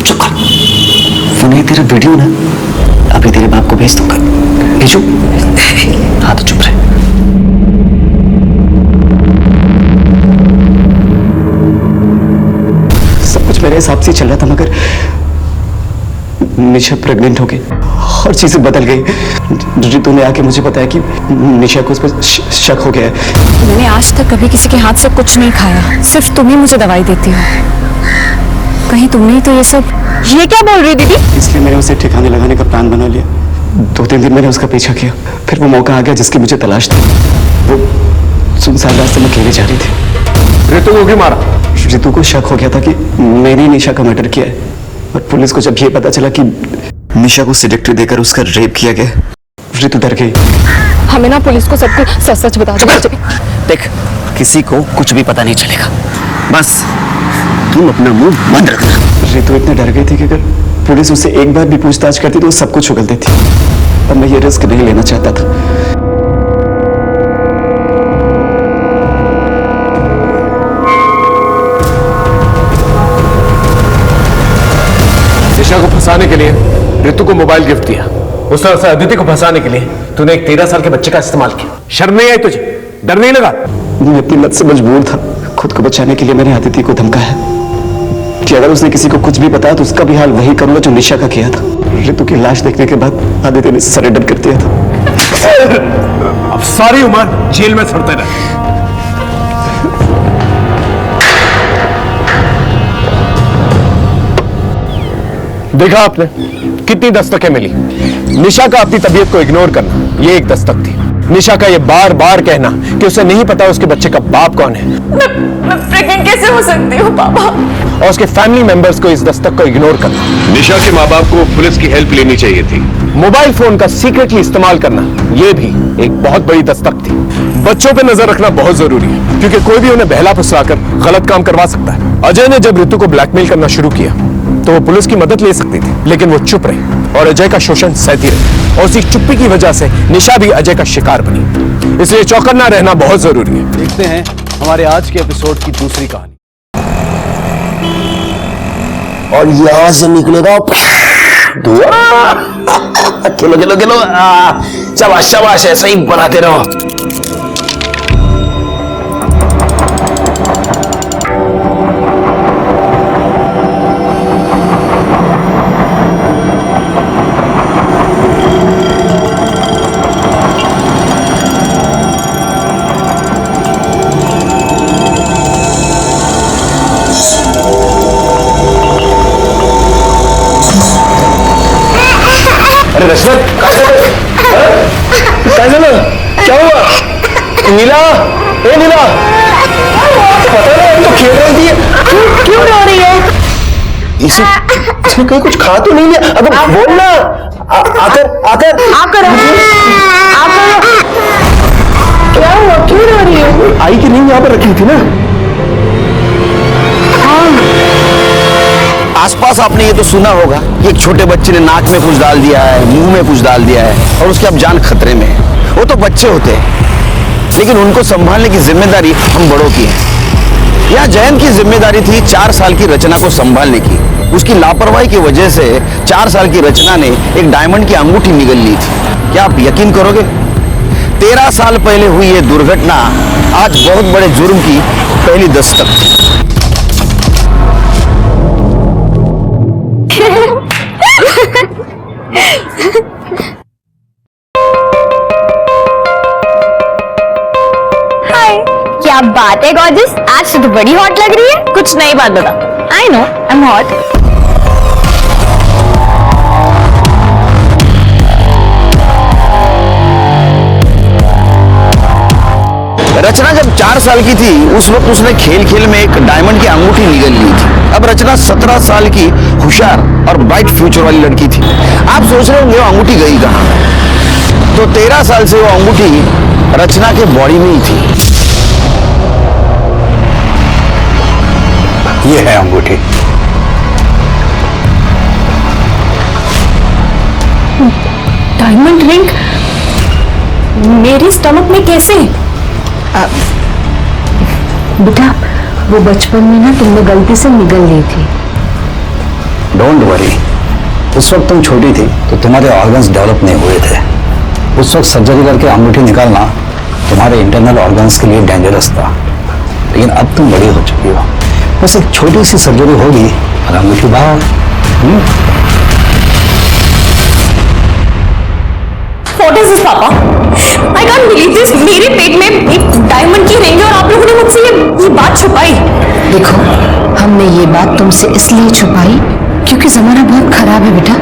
चुप कर। वो नहीं तेरा वीडियो ना, अभी तेरे बाप को भेज दूंगा। भेजू? हाँ तो चुप रहे। सब कुछ मेरे हिसाब से चल रहा था, मगर निशा प्रेग्नेंट हो गई और चीजें बदल गई। रितु ने आके मुझे बताया कि निशा को उस पर शक हो गया है। मैंने आज तक कभी किसी के हाथ से कुछ नहीं खाया, सिर्फ तुम ही मुझे दवाई देती हो। कहीं तुमने ही तो ये सब। ये क्या बोल रही दीदी? इसलिए मैंने उसे ठिकाने लगाने का प्लान बना लिया। 2-3 दिन मैंने उसका पीछा किया, फिर वो मौका आ गया जिसकी मुझे तलाश थी। वो सुनसान रास्ते में अकेले जा रही थी। रितु को क्यों मारा? रितु को शक हो गया था कि मैंने निशा का मर्डर किया है, और पुलिस को जब ये पता चला कि निशा को सेडेक्टिव देकर उसका रेप किया गया, रितु डर गई। हमें ना पुलिस को सब कुछ सच सच बता दो। देख, किसी को कुछ भी पता नहीं चलेगा, बस तुम अपना मुंह बंद रखना। रितु इतने डर गई थी कि अगर पुलिस उससे एक बार भी पूछताछ करती तो वो सब कुछ उगल देती। अब मैं ये रिस्क नहीं लेना चाहता था। निशा को फंसाने के लिए रितु को मोबाइल गिफ्ट दिया। उस तरह से अदिति को फंसाने के लिए तूने एक 13 साल के बच्चे का इस्तेमाल किया। शर्म नहीं आई तुझे? डर नहीं लगा? मैं अपनी लत से मजबूर था। खुद को बचाने के लिए मैंने अदिति को धमकाया कि अगर उसने किसी को कुछ भी बताया तो उसका भी हाल वही करूंगा जो निशा का किया था। रितु की लाश देखने के बाद अदिति ने सरेंडर कर दिया था। अब सारी उम्र जेल में सड़ते रहे। देखा आपने कितनी दस्तकें मिली। निशा का अपनी तबीयत को इग्नोर करना ये एक दस्तक थी। निशा का ये बार बार कहना कि उसे नहीं पता उसके बच्चे का बाप कौन है। मैं प्रेग्नेंट कैसे हो सकती हूँ पापा? और उसके फैमिली मेंबर्स को इस दस्तक को इग्नोर करना। निशा के माँ बाप को पुलिस की हेल्प लेनी चाहिए थी। मोबाइल फोन का सीक्रेटली इस्तेमाल करना ये भी एक बहुत बड़ी दस्तक थी। बच्चों पे नजर रखना बहुत जरूरी है, क्योंकि कोई भी उन्हें बहला फुसलाकर गलत काम करवा सकता है। अजय ने जब रितु को ब्लैकमेल करना शुरू किया तो वो पुलिस की मदद ले सकती थी, लेकिन वो चुप रही और अजय का शोषण सहती रही, और उसी चुप्पी की वजह से निशा भी अजय का शिकार बनी। इसलिए चौकन्ना रहना बहुत जरूरी है। देखते हैं हमारे आज के एपिसोड की दूसरी कहानी। और यहां से निकलेगा दुआ खेलो खेलो खेलो, शाबाश शाबाश, ऐसा ही बनाते रहो। अरे रश्मि, क्या हुआ? नीला, ए नीला, पता नहीं, तो खेल रही थी, क्यों रो रही है? इसने कहीं कुछ खा तो नहीं लिया? अब बोल ना, आकर क्या हुआ, क्यों रो रही है? आई कि नहीं यहाँ पर रखी थी ना? आसपास आपने ये तो सुना होगा कि एक छोटे बच्चे ने नाक में कुछ डाल दिया है, मुंह में कुछ डाल दिया है और उसकी अब जान खतरे में है। वो तो बच्चे होते हैं, लेकिन उनको संभालने की जिम्मेदारी हम बड़ों की है। यहाँ जयंत की जिम्मेदारी थी 4 साल की रचना को संभालने की। उसकी लापरवाही की वजह से 4 साल की रचना ने एक डायमंड की अंगूठी निगल ली थी। क्या आप यकीन करोगे, 13 साल पहले हुई ये दुर्घटना आज बहुत बड़े जुर्म की पहली दस्तक थी। हाय, क्या बात है गॉर्जियस, आज तो बड़ी हॉट लग रही है। कुछ नई बात बता। I know I am hot. Rachna जब 4 साल की थी उस वक्त उसने खेल खेल में एक डायमंड की अंगूठी निगल ली थी। अब रचना 17 साल की होशियार और ब्राइट फ्यूचर वाली लड़की थी। आप सोच रहे होंगे वो अंगूठी गई कहाँ? तो 13 साल से वो अंगूठी रचना के बॉडी में ही थी। ये है अंगूठी। डायमंड रिंग मेरी स्टमक में कैसे? बेटा, वो बचपन में ना तुमने गलती से निगल ली थी। डोंट वरी, उस वक्त तुम छोटी थी तो तुम्हारे ऑर्गन्स डेवलप नहीं हुए थे। उस वक्त सर्जरी करके अंगूठी निकालना तुम्हारे इंटरनल ऑर्गन्स के लिए डेंजरस था। लेकिन अब तुम बड़ी हो चुकी हो, बस एक छोटी सी सर्जरी होगी और अंगूठी बाहर। What is this, पापा? I can't believe this. मेरे पेट में एक डायमंड की रिंग है और आप लोगों ने मुझसे ये बात छुपाई। देखो, हमने ये बात तुमसे इसलिए छुपाई क्योंकि जमाना बहुत खराब है बेटा।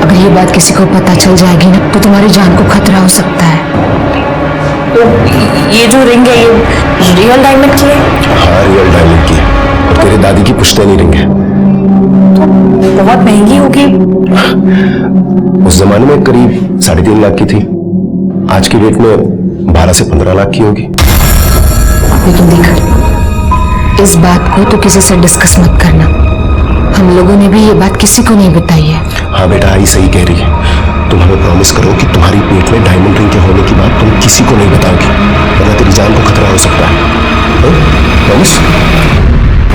अगर ये बात किसी को पता चल जाएगी ना तो तुम्हारी जान को खतरा हो सकता है। तो ये जो रिंग है ये रियल डायमंड की है? हाँ, रियल डायमंड की और तेरे दादी की पुश्तैनी रिंग है। तो बहुत महंगी होगी। उस जमाने में करीब 3.5 लाख की थी, आज की डेट में 12 से 15 लाख की होगी। लेकिन देख, इस बात को तो किसी से डिस्कस मत करना। हम लोगों ने भी ये बात किसी को नहीं बताई है। हाँ बेटा, आई सही कह रही है। तुम हमें प्रॉमिस करो कि तुम्हारी पेट में डायमंड रिंग के होने की बात तुम किसी को नहीं बताओगी, वरना तेरी जान को खतरा हो सकता है। प्रॉमिस?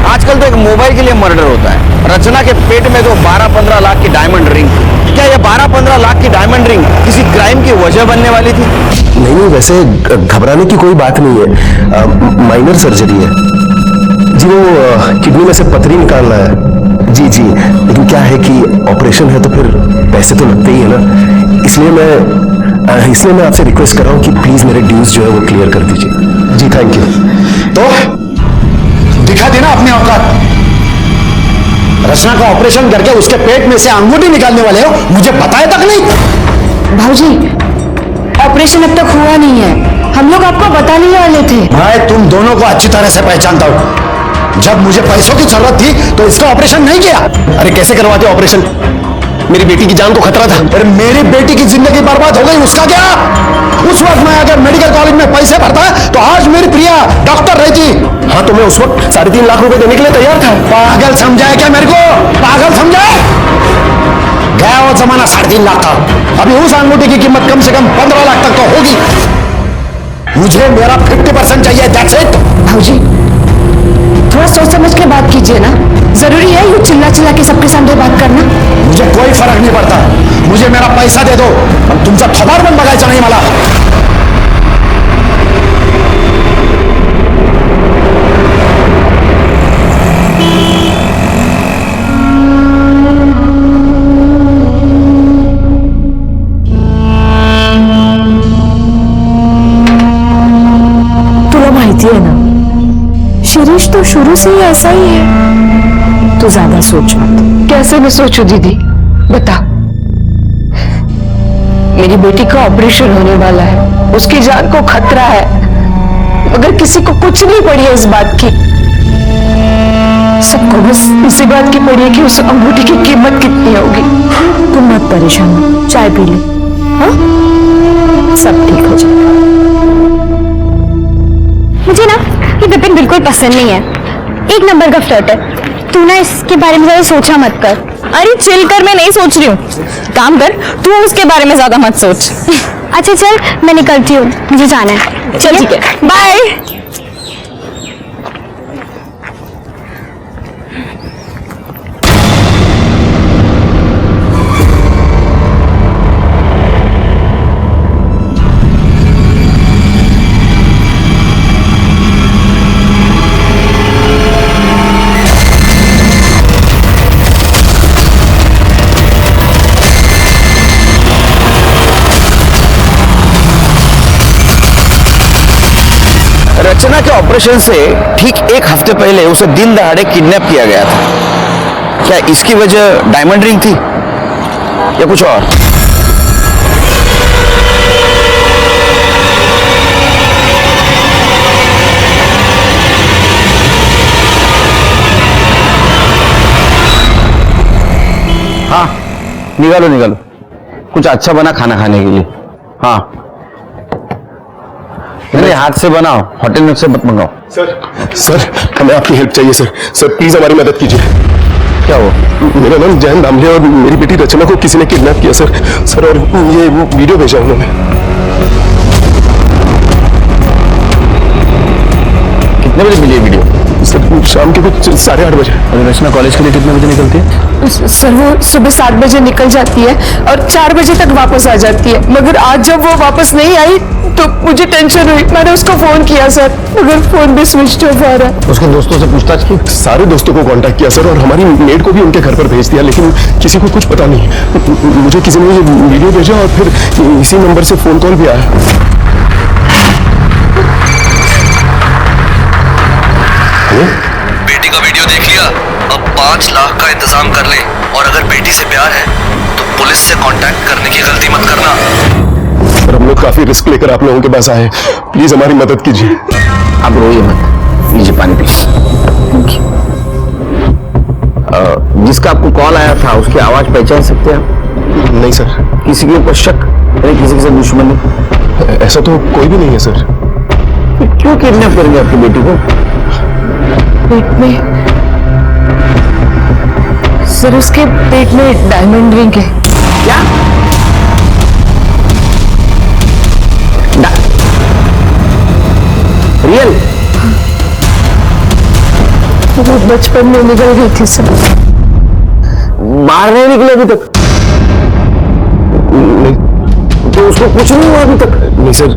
आजकल तो एक मोबाइल के लिए मर्डर होता है। रचना के पेट में तो 12-15 लाख की डायमंड रिंग। क्या ये 12-15 लाख की डायमंड रिंग किसी क्राइम की वजह बनने वाली थी? नहीं, वैसे घबराने की कोई बात नहीं है। माइनर सर्जरी है जी, वो किडनी में से पथरी निकालना है। जी, लेकिन क्या है कि ऑपरेशन है तो फिर पैसे तो लगते ही है ना, इसलिए मैं आपसे रिक्वेस्ट कर रहा हूँ कि प्लीज मेरे ड्यूज जो है वो क्लियर कर दीजिए। जी थैंक यू। तो दिखा देना अपने औकात। रचना का ऑपरेशन करके उसके पेट में से अंगूठी निकालने वाले हो, मुझे बताया तक नहीं। भाऊजी, ऑपरेशन अब तक हुआ नहीं है, हम लोग आपको बताने ही वाले थे। मैं तुम दोनों को अच्छी तरह से पहचानता हूँ। जब मुझे पैसों की जरूरत थी तो इसका ऑपरेशन नहीं किया। अरे कैसे करवाते ऑपरेशन? मेरी बेटी की जान को खतरा था। अरे मेरी बेटी की जिंदगी बर्बाद हो गई, उसका क्या? उस वक्त मैं अगर मेडिकल कॉलेज में पैसे भरता तो आज मेरी प्रिया डॉक्टर रहती। हाँ, तो मैं उस वक्त 3.5 लाख रुपए देने के लिए तैयार था। पागल समझाया क्या मेरे को? पागल समझाया? गया वो जमाना 3.5 लाख का। अभी उस अंगूठी की कीमत कम से कम 15 लाख तक तो होगी। मुझे मेरा 50% चाहिए, दैट्स इट। भाऊजी, थोड़ा सोच समझ के बात कीजिए ना। जरूरी है ये चिल्ला चिल्ला के सबके सामने बात करना? मुझे कोई फर्क नहीं पड़ता, मुझे मेरा पैसा दे दो, पण तुमचा थोबाड पण बघायचा नाही मला। तुला माहिती है ना, शिरीष तो शुरू से ही ऐसा ही है। तू ज्यादा सोच मत। कैसे मैं सोचूं दीदी, बता। मेरी बेटी का ऑपरेशन होने वाला है, उसकी जान को खतरा है, मगर किसी को कुछ नहीं पड़ी है इस बात की। सबको बस इसी बात की पड़ी है कि उस अंगूठी की कीमत कितनी होगी। तुम मत परेशान हो, चाय पी ले, हाँ? सब ठीक हो जाएगा। मुझे ना ये विपिन बिल्कुल पसंद नहीं है, एक नंबर का फ्लर्ट है। तू ना इसके बारे में ज्यादा सोचा मत कर। अरे चिल कर, मैं नहीं सोच रही हूँ। काम कर, तू उसके बारे में ज्यादा मत सोच। अच्छा चल, मैं निकलती हूँ, मुझे जाना है। चल ठीक है, बाय। रचना के ऑपरेशन से ठीक एक हफ्ते पहले उसे दिन दहाड़े किडनैप किया गया था। क्या इसकी वजह डायमंड रिंग थी या कुछ और? हाँ, निकालो निकालो, कुछ अच्छा बना खाना खाने के लिए। हाँ, मेरे हाथ से बनाओ, होटल में से मत मंगाओ। सर हमें आपकी हेल्प चाहिए सर। सर प्लीज हमारी मदद कीजिए। क्या हुआ? मेरा नाम जैन दामले और मेरी बेटी रचना को किसी ने किडनैप किया सर। सर और ये वो वीडियो भेजा उन्होंने। कितने बजे मिली वीडियो? सर शाम के कुछ 8:30 बजे। और रचना कॉलेज के लिए कितने बजे निकलती है? सर वो सुबह 7 बजे निकल जाती है और 4 बजे तक वापस आ जाती है, मगर आज जब वो वापस नहीं आई तो मुझे टेंशन हुई। मैंने उसको फोन किया सर, मगर फोन भी स्विच ऑफ आ रहा है। उसके दोस्तों से पूछताछ की? सारे दोस्तों को कांटेक्ट किया सर और हमारी मेड को भी उनके घर पर भेज दिया, लेकिन किसी को कुछ पता नहीं। मुझे किसी ने ये वीडियो भेजा और फिर इसी नंबर से फोन कॉल भी आया। बेटी का वीडियो देख लिया? अब 5 लाख का इंतजाम कर ले, और अगर बेटी से प्यार है तो पुलिस से कांटेक्ट करने की गलती मत करना। सर हम लोग काफी रिस्क लेकर आप लोगों के पास आए, प्लीज हमारी मदद कीजिए। आप रोइए मत, लीजिए पानी पीजिए। जिसका आपको कॉल आया था उसकी आवाज पहचान सकते हैं आप? नहीं सर। किसी के ऊपर शक या किसी के साथ दुश्मनी? ऐसा तो कोई भी नहीं है सर। क्यों किडनैप करेंगे आपकी बेटी को? पेट में सर, उसके पेट में डायमंड रिंग है। क्या? रियल? वो बचपन में निकल गई थी सर। बाहर नहीं निकले अभी तक? तो उसको कुछ नहीं हुआ अभी तक? नहीं सर,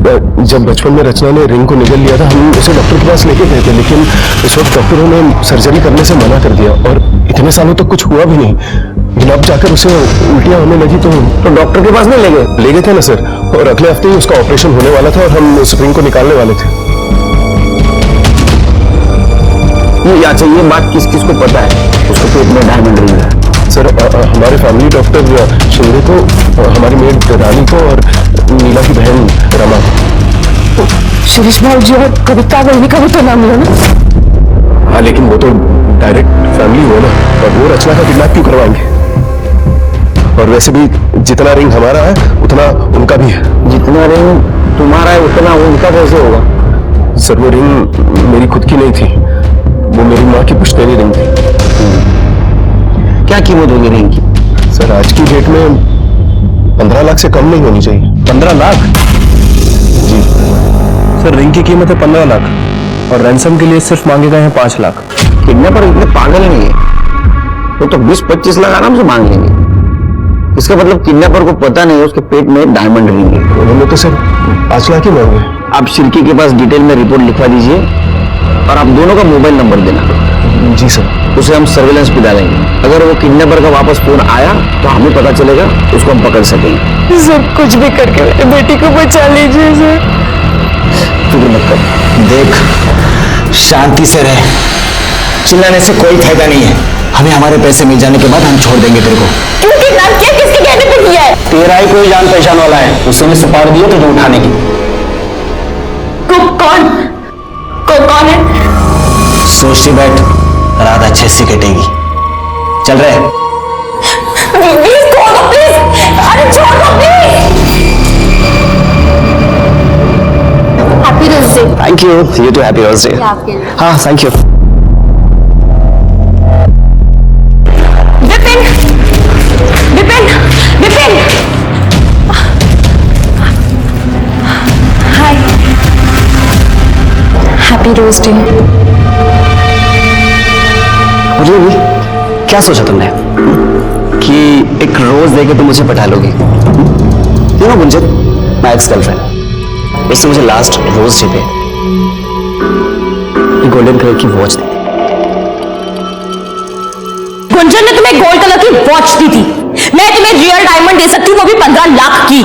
जब बचपन में रचना ने रिंग को निगल लिया था हम उसे डॉक्टर के पास लेके गए थे, लेकिन इस वक्त डॉक्टरों ने सर्जरी करने से मना कर दिया और इतने सालों तक कुछ हुआ भी नहीं। लेकिन अब जाकर उसे उल्टियां होने लगी तो डॉक्टर के पास नहीं ले गए? ले गए थे ना सर, और अगले हफ्ते ही उसका ऑपरेशन होने वाला था और हम उस रिंग को निकालने वाले थे। या चाहिए बात किस किस को पता है उसको पेट में डायमंड रिंग है? सर हमारे फैमिली डॉक्टर शिंदे को, हमारी मेड रानी को और नीला की बहन रमा को। शिरीष भाई जी और कविता वही का भी तो नाम लिया ना? हाँ, लेकिन वो तो डायरेक्ट फैमिली हुआ ना, और वो रचना का किडनैप क्यों करवाएंगे? और वैसे भी जितना रिंग हमारा है उतना उनका भी है। जितना रिंग तुम्हारा है उतना उनका कैसे होगा? सर वो रिंग मेरी खुद की नहीं थी, वो मेरी माँ की पुश्तैनी रिंग थी। क्या कीमत होगी रिंग की? सर आज की डेट में 15 लाख से कम नहीं होनी चाहिए। 15 लाख? जी सर, रिंग की कीमत है 15 लाख और रैंसम के लिए सिर्फ मांगे गए हैं 5 लाख। किडनैपर इतने पागल नहीं है, वो तो 20-25 लाख आराम से मांग लेंगे। इसका मतलब किडनैपर को पता नहीं है उसके पेट में डायमंड रिंग है। बोले तो सर 5 लाख ही मांगे। आप शिरकी के पास डिटेल में रिपोर्ट लिखवा दीजिए और आप दोनों का मोबाइल नंबर देना। जी सर। उसे हम सर्विलेंस पे डालेंगे। अगर वो किडनैपर का वापस फोन आया तो हमें पता चलेगा, उसको हम पकड़ सकेंगे। सर कुछ भी करके मेरी बेटी को बचा लीजिए सर। फिक्र मत कर। देख, शांति से रह, चिल्लाने से कोई फायदा नहीं है। हमें हमारे पैसे मिल जाने के बाद हम छोड़ देंगे तेरे को। क्यों किडनैप किया, किसके कहने पे किया है? तेरा ही कोई जान पहचान वाला है, उससे मैं सुपार दिया तुझे उठाने की। कौन है? सोचती बैठ, रात अच्छे से कटेगी। चल रहे। प्लीज छोड़ दो, प्लीज। अरे छोड़ दो please. Happy rose day. Thank you. ये तो हैप्पी रोज डे। आपके लिए। हाँ thank you. Vipin. Hi. Happy rose day. मुझे भी क्या सोचा तुमने कि एक रोज देके तुम मुझे पटा लोगी? You know Gunjan, my ex girlfriend, इसने मुझे लास्ट रोज डे पे गोल्डन कलर की वॉच दी। गुंजन ने तुम्हें गोल्ड कलर की वॉच दी थी। मैं तुम्हें रियल डायमंड दे सकती हूँ, वो भी 15 लाख की।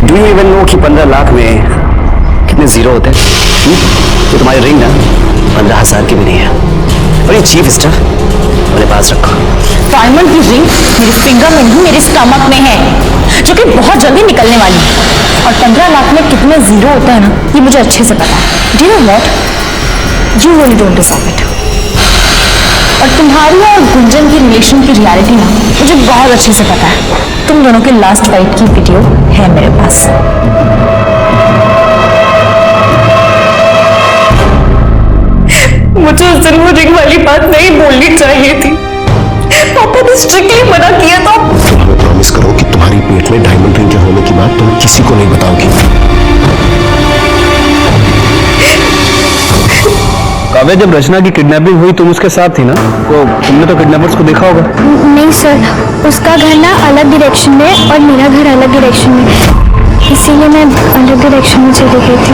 डू यू इवन नो कि 15 लाख में कितने जीरो होते हैं? ये तुम्हारी रिंग ना 15,000 की भी नहीं है। और ये चीफ स्टाफ अपने पास रखो। डायमंड की रिंग मेरे फिंगर में नहीं, मेरे स्टमक में है, जो कि बहुत जल्दी निकलने वाली है। और 15 लाख में कितने जीरो होते हैं ना, ये मुझे अच्छे से पता है। Do you know what? You really don't deserve it. और तुम्हारी और गुंजन की रिलेशन की रियलिटी ना मुझे बहुत अच्छे से पता है। तुम दोनों के लास्ट फाइट की वीडियो है मेरे पास। मुझे उस दिन वो रिंग वाली बात नहीं बोलनी चाहिए थी। पापा ने स्ट्रिक्टली मना किया था। हमें प्रॉमिस करो कि तुम्हारी पेट में डायमंड रिंग के होने की बात तुम किसी को नहीं बताओगी। काव्या, जब रचना की किडनैपिंग हुई तुम उसके साथ थी ना, तो तुमने तो किडनैपर्स को देखा होगा। नहीं सर, उसका घर ना अलग डायरेक्शन में और मेरा घर अलग डायरेक्शन में, इसीलिए मैं अलग डायरेक्शन में चली गई थी।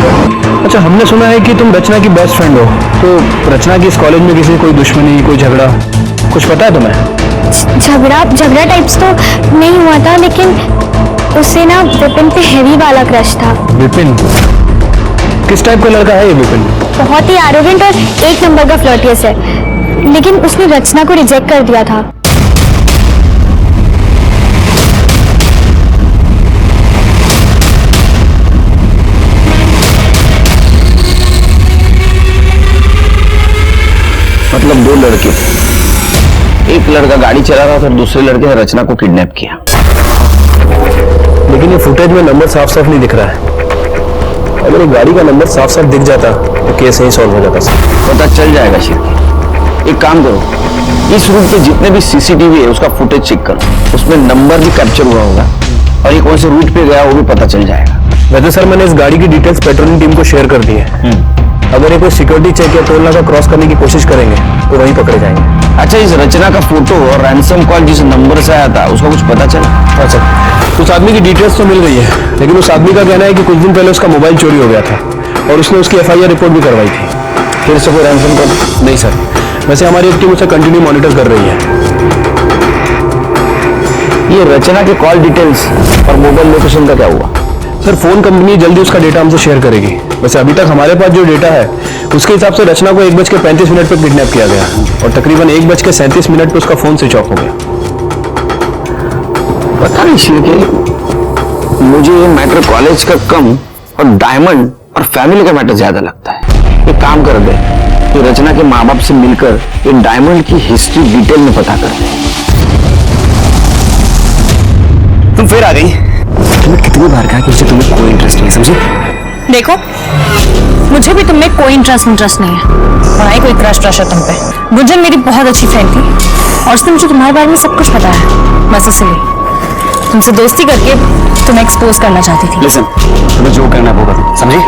अच्छा, हमने सुना है कि तुम रचना की बेस्ट फ्रेंड हो, तो रचना की इस कॉलेज में किसी कोई दुश्मनी, कोई झगड़ा, कुछ पता है तुम्हें? झगड़ा टाइप्स तो नहीं हुआ था, लेकिन उससे ना विपिन पे हेवी वाला क्रश था। विपिन? किस टाइप का लड़का है ये विपिन? बहुत ही एरोगेंट और एक नंबर का फ्लर्टियस है, लेकिन उसने रचना को रिजेक्ट कर दिया था। मतलब 2 लड़के थे, एक लड़का गाड़ी चला रहा था और दूसरे लड़के ने रचना को किडनैप किया। लेकिन ये फुटेज में नंबर साफ साफ नहीं दिख रहा है। अगर एक गाड़ी का नंबर साफ साफ दिख जाता तो केस यही सॉल्व हो जाता सर। पता चल जाएगा शिरकी। एक काम करो, इस रूट पे जितने भी सीसीटीवी है उसका फुटेज चेक करो, उसमें नंबर भी कैप्चर हुआ होगा और ये कौन से रूट पे गया वो भी पता चल जाएगा। वैसे सर, मैंने इस गाड़ी की डिटेल्स पेट्रोलिंग टीम को शेयर कर दी है। अगर ये कोई सिक्योरिटी चेक या टोल नाका क्रॉस करने की कोशिश करेंगे तो वहीं पकड़े जाएंगे। अच्छा, इस रचना का फोटो और रैंसम कॉल जिस नंबर से आया था उसका कुछ पता चला? हाँ सर, उस आदमी की डिटेल्स तो मिल गई है, लेकिन उस आदमी का कहना है कि कुछ दिन पहले उसका मोबाइल चोरी हो गया था और उसने उसकी FIR रिपोर्ट भी करवाई थी। फिर से कोई रैंसम कॉल? नहीं सर, वैसे हमारी एक टीम उसे कंटिन्यू मॉनिटर कर रही है। ये रचना के कॉल डिटेल्स और मोबाइल लोकेशन का क्या हुआ? सर, फोन कंपनी जल्दी उसका डेटा हमसे शेयर करेगी। वैसे अभी तक हमारे पास जो डेटा है उसके हिसाब से रचना को 1:35 पर किडनैप किया गया और तकरीबन 1:37 पर उसका फोन स्विच ऑफ हो गया। पता नहीं शिरकी, मुझे ये मैटर कॉलेज का कम और डायमंड और फैमिली का मैटर ज्यादा लगता है। एक काम कर दे कि रचना के माँ बाप से मिलकर ये डायमंड की हिस्ट्री डिटेल में पता कर दे। तुम फिर आ गई। तुम्हें कितनी बार कहा कि मुझे तुम्हें कोई इंटरेस्ट नहीं, समझी? देखो, मुझे भी तुम में कोई इंटरेस्ट नहीं है और ना ही कोई क्रश है तुम पे। गुंजन मेरी बहुत अच्छी फ्रेंड थी और उसने मुझे तुम्हारे बारे में सब कुछ पता है, बस इसलिए। तुमसे दोस्ती करके तुम्हें एक्सपोज करना चाहती थी। लिसन, तुम्हें जो करना है वो करो, समझी?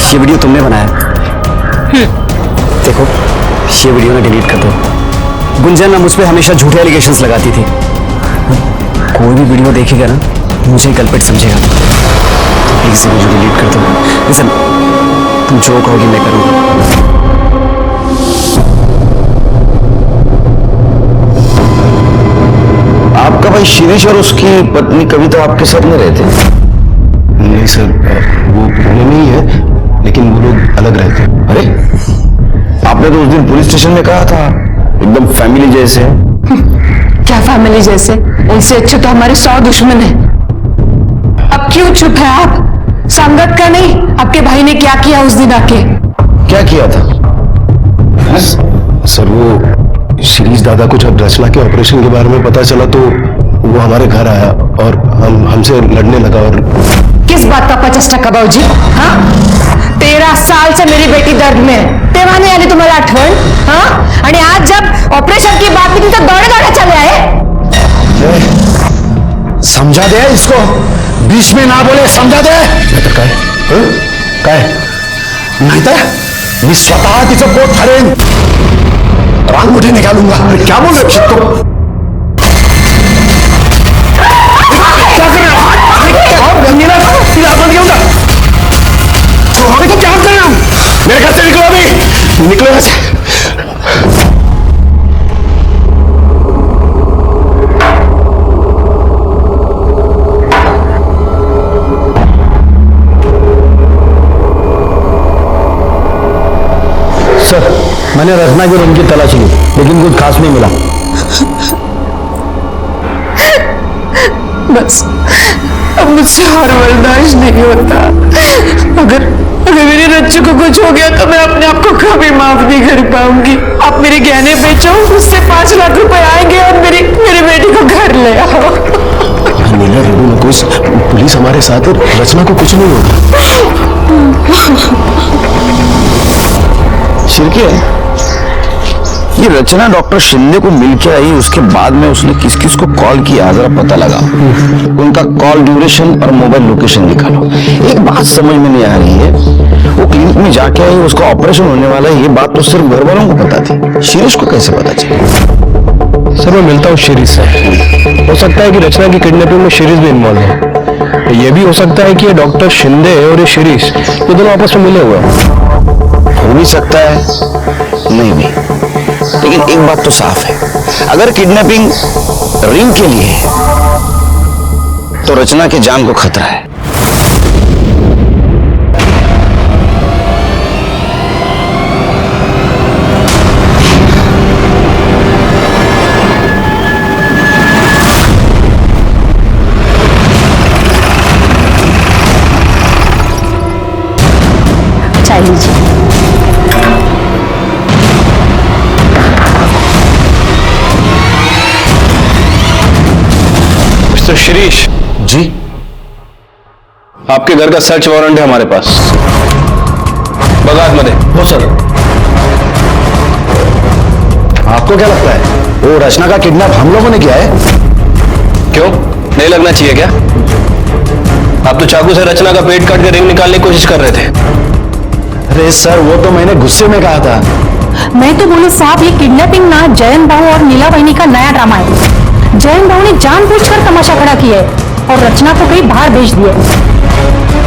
ये वीडियो तुमने बनाया? देखो, ये वीडियो ना डिलीट कर दो। गुंजन ना मुझ पे हमेशा झूठे एलिगेशंस लगाती थी। कोई भी वीडियो देखेगा ना मुझे कल्प्रिट समझेगा। तो प्लीज ये वीडियो डिलीट कर दो। लिसन, तुम जो कहोगी मैं करूंगा। आपका भाई शिरीष और उसकी पत्नी कविता आपके साथ में रहते हैं? नहीं सर, वो पुणे में ही है, लेकिन वो लोग अलग रहते हैं। अरे, आपने तो उस दिन पुलिस स्टेशन में कहा था एकदम फैमिली जैसे। क्या फैमिली जैसे? उनसे अच्छे तो हमारे 100 दुश्मन हैं। अब क्यों चुप है आप? संगत का नहीं, आपके भाई ने क्या किया उस दिन आके? क्या किया था? सर, वो शिरीष दादा को जब रचना के ऑपरेशन के बारे में पता चला तो वो हमारे घर आया और हमसे लड़ने लगा। और किस बात का पचस्टा का भाऊजी? हाँ, 13 साल से मेरी बेटी दर्द में आहे. तेव्हा नाही आली तुम्हाला आठवण? हाँ, आणि आज जब ऑपरेशन की बात निकली तो दौड़े दौड़े चले आए. समझा दे इसको, बीच में ना बोले, समझा दे. काय काय नाहीतर मी स्वतः तिचं पोट फाडेन, रांग मोठी निघालूंगा. क्या बोल रहे हो? क्या कर रहे हो? तो क्या कर रहे हो? मेरे घर से निकलो अभी, निकलो यहाँ से. सर, मैंने रचना के रूम की तलाशी ली, लेकिन कुछ खास नहीं मिला. बस अब मुझसे और बर्दाश्त नहीं होता. अगर मेरी रच्चू को कुछ हो गया तो मैं अपने आप को कभी माफ नहीं कर पाऊंगी. आप मेरे गहने बेचो, उससे 5 लाख रुपए आएंगे और मेरी बेटी को घर ले आओ. नीला रेडू नको, पुलिस हमारे साथ है, रचना को कुछ नहीं होगा. शिरके, ये रचना डॉक्टर शिंदे को मिलके आई, उसके बाद में उसने किस किस को कॉल किया जरा पता लगा. उनका कॉल ड्यूरेशन और मोबाइल लोकेशन निकालो. एक बात समझ में नहीं आ रही है, वो क्लिनिक में जाके आई, उसका ऑपरेशन होने वाला है, ये बात तो सिर्फ घर वालों को पता थी, शिरीष को कैसे पता चला? सर, मैं मिलता हूँ शिरीष से. हो सकता है कि रचना की किडनैपिंग में शिरीष भी इन्वॉल्व है. ये भी हो सकता है कि ये डॉक्टर शिंदे और ये शिरीष, ये दोनों आपस में मिले हुए हैं. हो भी सकता है, नहीं भी. लेकिन एक बात तो साफ है, अगर किडनैपिंग रिंग के लिए है तो रचना की जान को खतरा है. चाय लीजिए. मिस्टर शिरीष जी, आपके घर का सर्च वारंट है हमारे पास. बगात मध्ये. हो सर. आपको क्या लगता है, वो रचना का किडनैप हम लोगों ने किया है? क्यों नहीं लगना चाहिए क्या? आप तो चाकू से रचना का पेट काट के रिंग निकालने की कोशिश कर रहे थे. अरे सर, वो तो मैंने गुस्से में कहा था. मैं तो बोली साहब, ये किडनैपिंग ना जयंत भाऊ और नीला बहनी का नया ड्रामा है. जयंत भाऊ ने जानबूझकर तमाशा खड़ा किया है और रचना को कहीं बाहर भेज दिया.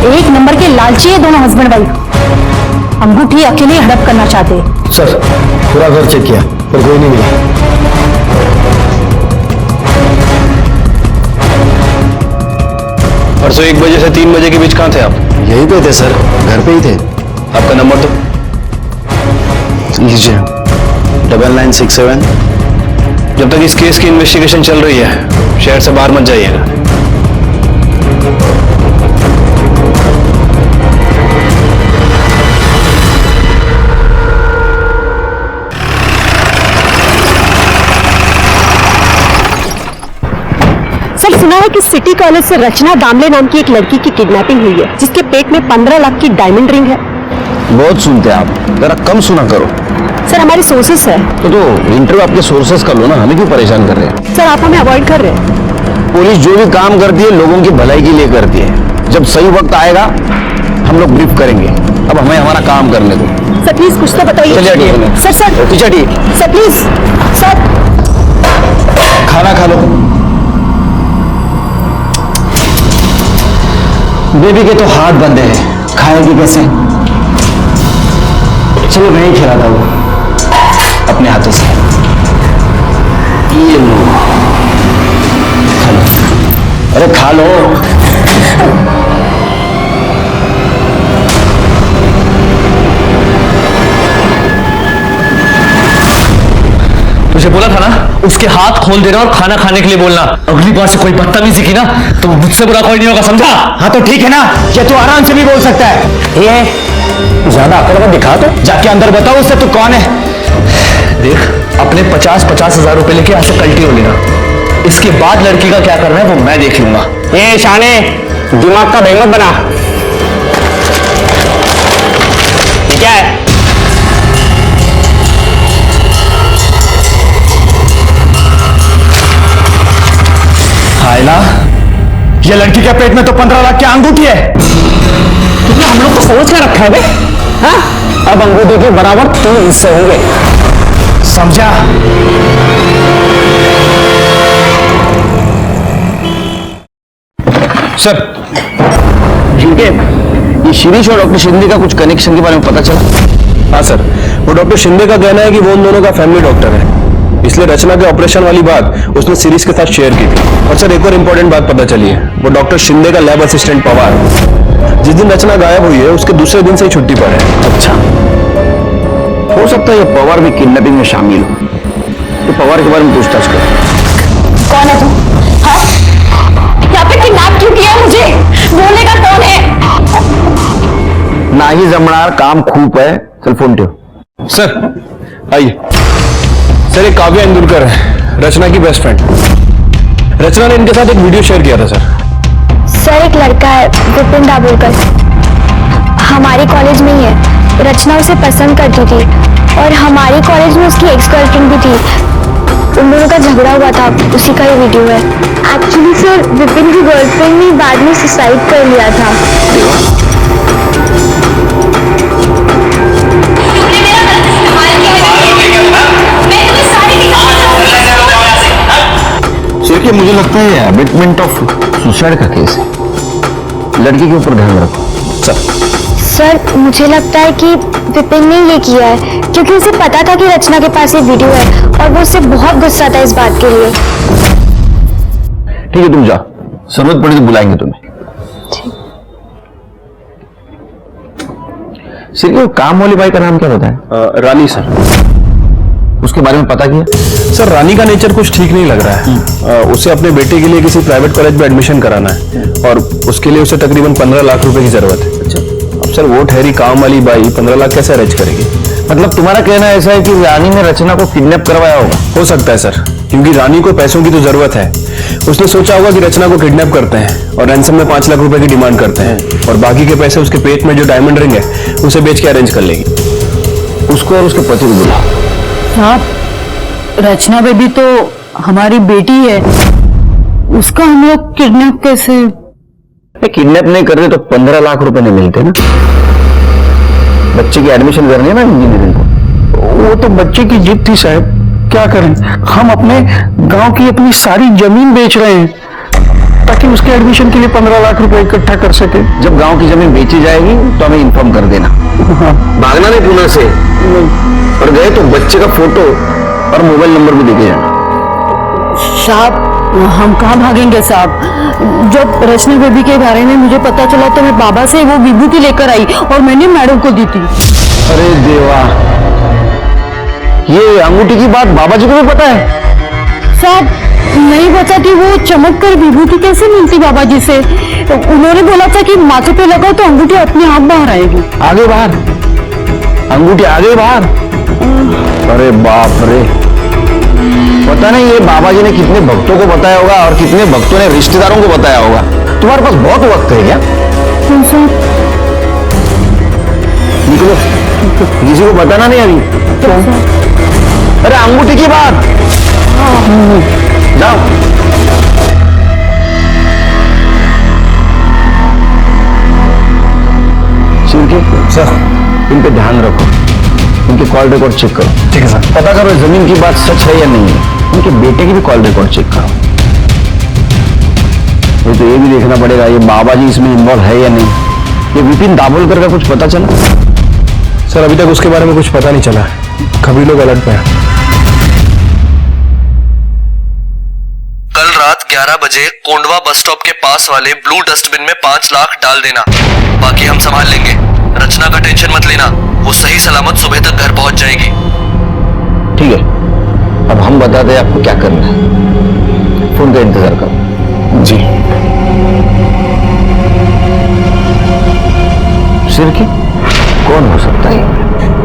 एक नंबर के लालची है दोनों हस्बैंड वाइफ. अंगूठी अकेले हड़प करना चाहते हैं. सर, पूरा घर चेक किया पर कोई नहीं मिला. परसों 1 बजे से 3 बजे के बीच कहाँ थे आप? यहीं पे थे सर, घर पे ही थे. आपका नंबर तो लीजिए, 9967. जब तक इस केस की इन्वेस्टिगेशन चल रही है, शहर से बाहर मत जाइएगा. सर सुना है कि सिटी कॉलेज से रचना दामले नाम की एक लड़की की किडनैपिंग हुई है, जिसके पेट में 15 लाख की डायमंड रिंग है। बहुत सुनते हैं आप, जरा कम सुना करो। सर हमारे सोर्सेस है। तो इंटरव्यू आपके सोर्सेस कर लो ना, हमें क्यों परेशान कर रहे हैं? सर आप हमें अवॉइड कर रहे हैं। पुलिस जो भी काम करती है लोगों की भलाई के लिए करती है। जब सही वक्त आएगा हम लोग ब्रीफ करेंगे, अब हमें हमारा काम करने दो। सर प्लीज कुछ तो बताइए। चलिए हटिए। सर सर पीछे हटिए। Sir please sir. खाना खा लो। बेबी के तो हाथ बंद है, खाएगी कैसे? चलो मैं ही खिलाता हूँ अपने हाथों से। ये लो, खा लो। अरे खा लो। तुझे बोला था ना उसके हाथ खोल देना और खाना खाने के लिए बोलना। अगली बार से कोई बदतमीजी की ना तो मुझसे बुरा कोई नहीं होगा, समझा? हाँ तो ठीक है ना, ये तो आराम से भी बोल सकता है। ये ज्यादा अकड़ का दिखा तो जाके अंदर बताओ उससे तू कौन है। देख अपने 50-50 हजार रुपए लेके ऐसे कल्टी हो लेना, इसके बाद लड़की का क्या करना है वो मैं देख लूंगा। ये शाने दिमाग का बेंगत बना। ये क्या है? आयला, ये लड़की के पेट में तो 15 लाख की अंगूठी है। तुमने हम लोग को सोच कर रखा है बे? हाँ? अब अंगूठी के बराबर 3 हिस्से होंगे, समझा? सर ठीक है, ये शिरीष और डॉक्टर शिंदे का कुछ कनेक्शन के बारे में पता चला? हाँ सर, वो डॉक्टर शिंदे का कहना है कि वो उन दोनों का फैमिली डॉक्टर है, इसलिए रचना के ऑपरेशन वाली बात उसने सीरीज के साथ शेयर की थी। और सर एक और इम्पोर्टेंट बात पता चली है, वो डॉक्टर शिंदे का लैब असिस्टेंट पवार जिस दिन रचना गायब हुई है उसके दूसरे दिन से ही छुट्टी पर है। अच्छा, हो सकता है ये पवार भी किडनैपिंग में शामिल हो, तो पवार के बारे में पूछताछ करो। कौन है तू? हाँ? यहाँ पे किडनैप क्यों किया मुझे? बोलने का कौन है? ना ही जमणार काम खूब है, चल फोन ठेव। सर आइए। सर एक काव्या इंदुलकर है, रचना की बेस्ट फ्रेंड। रचना ने इनके साथ एक वीडियो शेयर किया था सर एक लड़का है विपिन दाभोलकर, हमारे कॉलेज में ही है। रचना उसे पसंद करती थी और हमारे कॉलेज में उसकी एक्स गर्लफ्रेंड भी थी। उन दोनों का झगड़ा हुआ था, उसी का ये वीडियो है। एक्चुअली सर विपिन की गर्लफ्रेंड ने बाद में सुसाइड कर लिया था। देखिए मुझे लगता है अबेटमेंट ऑफ सुसाइड का केस है, लड़की के ऊपर ध्यान रखो। सर मुझे लगता है कि विपिन ने ये किया है क्योंकि उसे पता था कि रचना के पास ये वीडियो है और वो उससे बहुत गुस्सा था इस बात के लिए। ठीक है तुम जाओ, जरूरत पड़ी तो बुलाएंगे तुम्हें। सिर्फ काम वाली बाई का नाम क्या बताया? रानी सर। उसके बारे में पता किया? सर रानी का नेचर कुछ ठीक नहीं लग रहा है। उसे अपने बेटे के लिए किसी प्राइवेट कॉलेज में एडमिशन कराना है और उसके लिए उसे तकरीबन 15 लाख रुपए की जरूरत है। अच्छा, अब सर वो ठहरी काम वाली बाई 15 लाख कैसे अरेंज करेगी? मतलब तुम्हारा कहना ऐसा है कि रानी ने रचना को किडनैप करवाया होगा? हो सकता है सर, क्योंकि रानी को पैसों की तो जरूरत है। उसने सोचा होगा कि रचना को किडनैप करते हैं और रैंसम में 5 लाख रुपए की डिमांड करते हैं और बाकी के पैसे उसके पेट में जो डायमंड रिंग है उसे बेच के अरेंज कर लेगी। उसको और उसके पति को बुला। साहब रचना बेबी तो हमारी बेटी है, उसका हम लोग किडनैप कैसे? किडनैप नहीं करते तो 15 लाख रुपए नहीं मिलते ना। बच्चे की एडमिशन करनी है ना इंजीनियरिंग को। वो तो बच्चे की जिद थी साहब, क्या करें, हम अपने गांव की अपनी सारी जमीन बेच रहे हैं ताकि उसके एडमिशन के लिए 15 लाख रुपए इकट्ठा कर सके। जब गांव की जमीन बेची जाएगी तो हमें इन्फॉर्म कर देना। भागना नहीं पुणे से, और गए तो बच्चे का फोटो और मोबाइल नंबर भी देके जाना। साहब हम कहाँ भागेंगे साहब, जब रचना बेबी के बारे में मुझे पता चला तो मैं बाबा से वो विभूति लेकर आई और मैंने मैडम को दी थी। अरे देवा, ये अंगूठी की बात बाबा जी को भी पता है? साहब नहीं पता कि वो चमक कर विभूति कैसे मिलती बाबा जी से। तो उन्होंने बोला था कि माथे पे लगाओ तो अंगूठी अपने आप बाहर आएगी। आगे बाहर? अंगूठी आगे बाहर? अरे बाप रे, पता नहीं ये बाबा जी ने कितने भक्तों को बताया होगा और कितने भक्तों ने रिश्तेदारों को बताया होगा। तुम्हारे पास बहुत वक्त है क्या? निकलो, किसी को बताना नहीं अभी। अरे अंगूठी की बात, जाओ। सर, इन पे ध्यान रखो, उनके कॉल रिकॉर्ड चेक करो। ठीक है सर। पता करो जमीन की बात सच है या नहीं है। उनके बेटे की भी कॉल रिकॉर्ड चेक करो। तो ये भी देखना पड़ेगा ये बाबा जी इसमें इन्वॉल्व है या नहीं। ये विपिन दाभोलकर का कुछ पता चला? सर अभी तक उसके बारे में कुछ पता नहीं चला। खबरी लोग अलर्ट पे हैं। कल रात 11 बजे कोंडवा बस स्टॉप के पास वाले ब्लू डस्टबिन में 5 लाख डाल देना, बाकी हम संभाल लेंगे। रचना का टेंशन मत लेना, वो सही सलामत सुबह तक घर पहुंच जाएगी। ठीक है, अब हम बताते हैं आपको क्या करना है। फोन का इंतजार करो। जी। सिर की कौन हो सकता है?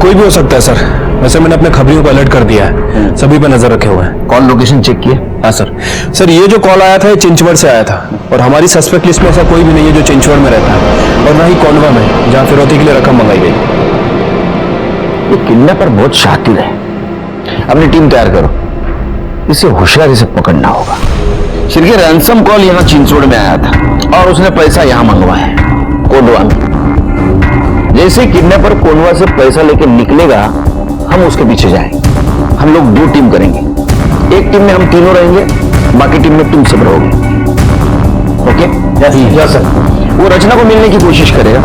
कोई भी हो सकता है सर। वैसे मैंने अपने खबरियों को अलर्ट कर दिया है, सभी पर नजर रखे हुए हैं। कॉल लोकेशन चेक किए? हाँ सर। सर ये जो कॉल आया था ये चिंचवड़ से आया था और हमारी सस्पेक्ट लिस्ट में ऐसा कोई भी नहीं है जो चिंचवड़ में रहता है और ना ही कोंडवा में जहां फिरौती के लिए रकम मंगाई गई। ये किडनैपर बहुत शातिर है। अपनी टीम तैयार करो, इसे होशियारी से पकड़ना होगा। सिर्फ रैंसम कॉल यहाँ चिंचवड़ में आया था और उसने पैसा यहाँ मंगवाया है कोंडवा में। जैसे किडनैपर कोंडवा से पैसा लेकर निकलेगा हम उसके पीछे जाएंगे। हम लोग 2 टीम करेंगे, एक टीम में हम तीनों रहेंगे, बाकी टीम में तुम सब रहोगे। ओके? Yes sir. वो रचना को मिलने की कोशिश करेगा,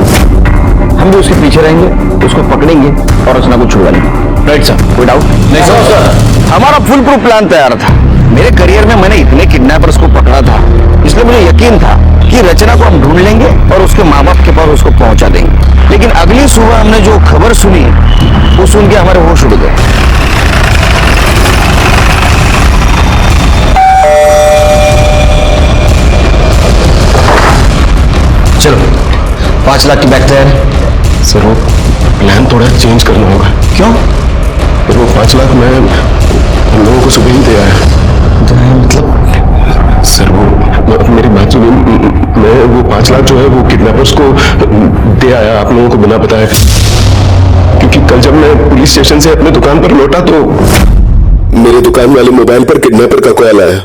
हम भी उसके पीछे रहेंगे, उसको पकड़ेंगे और रचना को छुड़ा लेंगे। राइट सर, कोई डाउट नहीं? सर हमारा फुल प्रूफ प्लान तैयार था। मेरे करियर में मैंने इतने किडनैपर्स को पकड़ा था, इसलिए मुझे यकीन था कि रचना को हम ढूंढ लेंगे और उसके माँ बाप के पास उसको पहुंचा देंगे। लेकिन अगली सुबह हमने जो खबर सुनी वो सुन के हमारे होश उड़ गए। चलो 5 लाख की बैग तैयार है। सर वो प्लान थोड़ा चेंज करना होगा। क्यों? वो 5 लाख मैं हम लोगों को सुबह ही दिया है। मतलब सर वो मेरी बात सुनिए, मैं वो 5 लाख जो है वो किडनैपर्स को दे आया आप लोगों को बिना बताए। क्योंकि कल जब मैं पुलिस स्टेशन से अपने दुकान पर लौटा तो मेरे दुकान वाले मोबाइल पर किडनैपर का कॉल आया।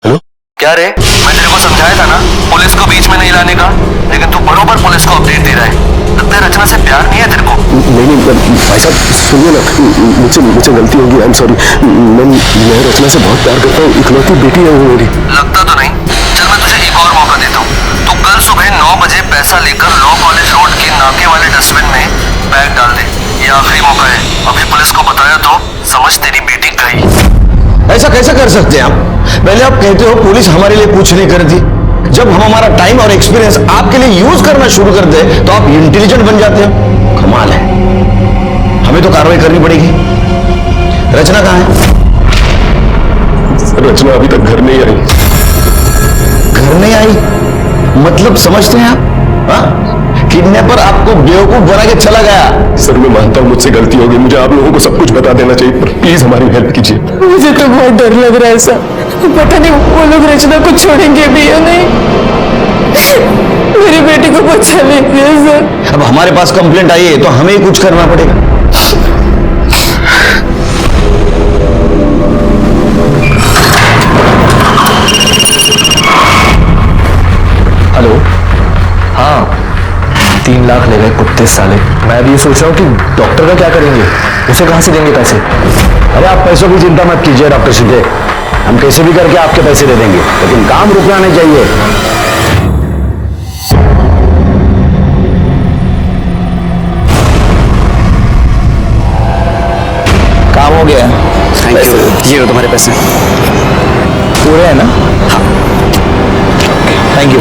हेलो, क्या रे, मैं तेरे को समझाया था ना पुलिस को बीच में नहीं लाने का, लेकिन तू बरोबर पुलिस को अपडेट दे रहा है। लगता है रचना से प्यार नहीं है तेरे को। नहीं भाई साहब सुनिए ना, मुझे गलती होगी, आई एम सॉरी। मैं रचना से बहुत प्यार करता हूँ, इकलौती बेटी है वो मेरी। लगता तो नहीं। चल मैं तुझे एक और मौका देता हूँ। तू कल सुबह 9 बजे पैसा लेकर लॉ कॉलेज रोड के नाके वाले डस्टबिन में बैग डाल दे। ये आखिरी मौका है, अभी पुलिस को बताया तो समझ तेरी बेटी गई। ऐसा कैसे कर सकते हैं आप? पहले आप कहते हो पुलिस हमारे लिए कुछ नहीं करती, जब हम हमारा टाइम और एक्सपीरियंस आपके लिए यूज करना शुरू करते हैं तो आप इंटेलिजेंट बन जाते हो। कमाल है। हमें तो कार्रवाई करनी पड़ेगी। रचना कहाँ है? रचना अभी तक घर नहीं आई। घर नहीं आई मतलब समझते हैं आप? किडनैपर आपको बेवकूफ बना के चला गया। सर मैं मानता हूँ मुझसे गलती होगी, मुझे आप लोगों को सब कुछ बता देना चाहिए, पर प्लीज हमारी हेल्प कीजिए। मुझे तो बहुत डर लग रहा है सर, पता नहीं वो लोग रचना को छोड़ेंगे भी या नहीं। मेरी बेटी को बचा लेंगे सर। अब हमारे पास कंप्लेंट आई है तो हमें ही कुछ करना पड़ेगा। हेलो, हाँ 3 लाख ले गए कुत्ते साले। मैं अभी ये सोच रहा हूँ कि डॉक्टर का क्या करेंगे, उसे कहाँ से देंगे पैसे? अरे आप पैसों की चिंता मत कीजिए डॉक्टर सीधे, हम कैसे भी करके आपके पैसे दे देंगे, लेकिन काम रुकना नहीं चाहिए। काम हो गया। Thank you. ये लो तुम्हारे पैसे। पूरे है ना? हाँ। Thank you.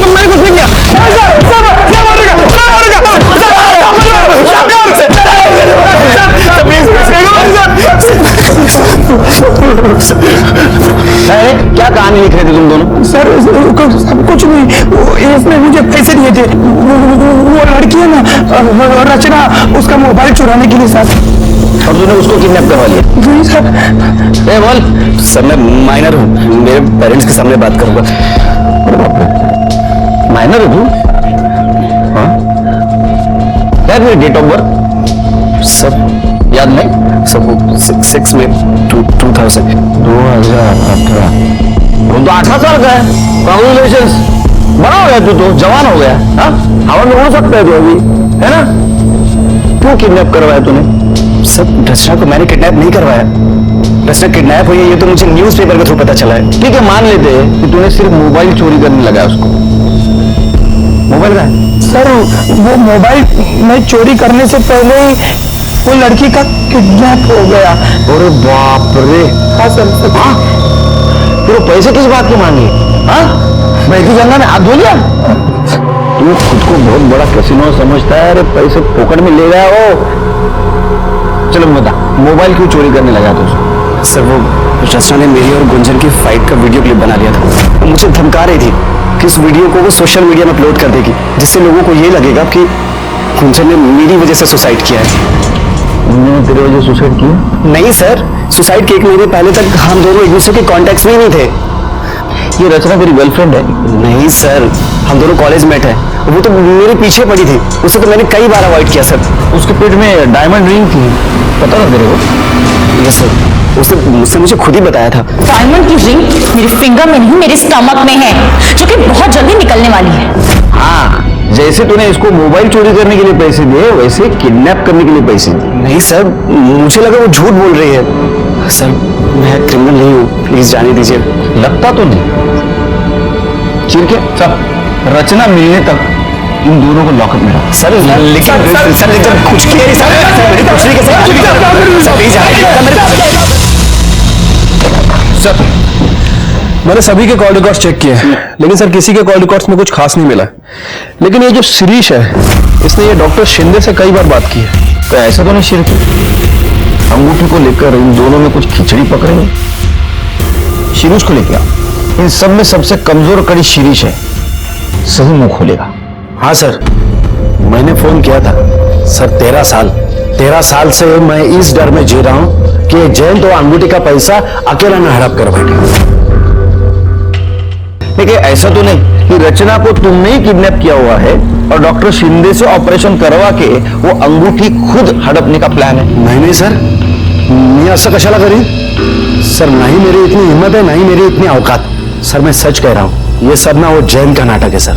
मैंने कुछ नहीं किया। क्या कहानी लिख रहे थे तुम दोनों? सर कुछ नहीं, इसने मुझे पैसे दिए थे। वो लड़की है ना रचना, उसका मोबाइल चुराने के लिए सर। और तूने उसको किडनैप करवा लिया? नहीं सर। ए बोल। सर मैं माइनर हूँ, मेरे पेरेंट्स के सामने बात करूंगा। माइनर है तू? हाँ यार, मेरी डेट ऑफ बर्थ सर याद नहीं सब। 6 में 2018। वो तो 18 साल का है। कांग्रेचुलेशंस, बड़ा हो गया तू, तो जवान हो गया। हाँ, हवा में उड़ सकता है तू अभी, है ना? क्यों किडनैप करवाया तूने? सर रचना को मैंने किडनैप नहीं करवाया। रचना किडनैप हुई है ये तो मुझे न्यूज़पेपर के थ्रू पता चला है। ठीक है, मान लेते हैं कि तूने सिर्फ मोबाइल चोरी करने लगा उसको। मोबाइल का है? सर वो मोबाइल मैं चोरी करने से पहले ही वो लड़की का किडनैप हो गया। अरे बाप रे। हाँ सर। हाँ, तो पैसे किस बात के मांगे? हाँ, बहती गंगा में हाथ धो लिया? तू खुद को बहुत बड़ा कैसीनो समझता है। अरे पैसे पॉकेट में ले गया वो। चलो बता, मोबाइल क्यों चोरी करने लगा तू? सर वो रचना ने मेरी और गुंजन की फाइट का वीडियो क्लिप बना लिया था। वो मुझे धमका रही थी कि इस वीडियो को वो सोशल मीडिया में अपलोड कर देगी, जिससे लोगों को ये लगेगा कि गुंजन ने मेरी वजह से सुसाइड किया है। उन्होंने तेरी वजह सुसाइड किया? नहीं सर, सुसाइड के 1 महीने पहले तक हम दोनों एक दूसरे के कॉन्टेक्ट में ही नहीं थे। ये रचना तेरी गर्लफ्रेंड है? नहीं सर, हम दोनों कॉलेज मेट हैं। वो तो मेरे पीछे पड़ी थी, उसे तो मैंने कई बार अवॉइड किया सर। उसके पेट में डायमंड रिंग थी, पता ना तेरे को? यस सर, उसने मुझे खुद ही बताया था। डायमंड की रिंग मेरे फिंगर में नहीं, मेरे स्टमक में है, जो कि बहुत जल्दी निकलने वाली है। हाँ, जैसे तूने इसको मोबाइल चोरी करने के लिए पैसे दिए, वैसे किडनैप करने के लिए पैसे दिए। नहीं सर, मुझे लगा वो झूठ बोल रही है। सर मैं क्रिमिनल नहीं हूँ, प्लीज जाने दीजिए। लगता तो नहीं। ठीक है सर, रचना मिलने तक इन दोनों को लॉकअप में रखो। सर लेकिन सर कुछ किया सर, मैंने सभी के कॉल रिकॉर्ड्स चेक किए हैं, लेकिन सर किसी के कॉल रिकॉर्ड्स में कुछ खास नहीं मिला। लेकिन ये जो शिरीष है, इसने ये डॉक्टर शिंदे से कई बार बात की है। तो ऐसा तो नहीं शिरीष, अंगूठी को लेकर इन दोनों में कुछ खिचड़ी पकड़ेंगे। शिरीष को लेकर इन सब में सबसे कमजोर कड़ी शिरीष है, सही मुंह खोलेगा। हाँ सर, मैंने फोन किया था। सर 13 साल से मैं इस डर में जी रहा हूं कि जयंत और अंगूठी का पैसा अकेला न हड़प कर बैठे। देखिए ऐसा तो नहीं कि रचना को तुमने ही किडनैप किया हुआ है और डॉक्टर शिंदे से ऑपरेशन करवा के वो अंगूठी खुद हड़पने का प्लान है। नहीं सर, मैं ऐसा कशाला करी? सर नहीं मेरी इतनी हिम्मत है, नहीं मेरी इतनी औकात। सर मैं सच कह रहा हूं, ये सब ना वो जयंत का नाटक है सर।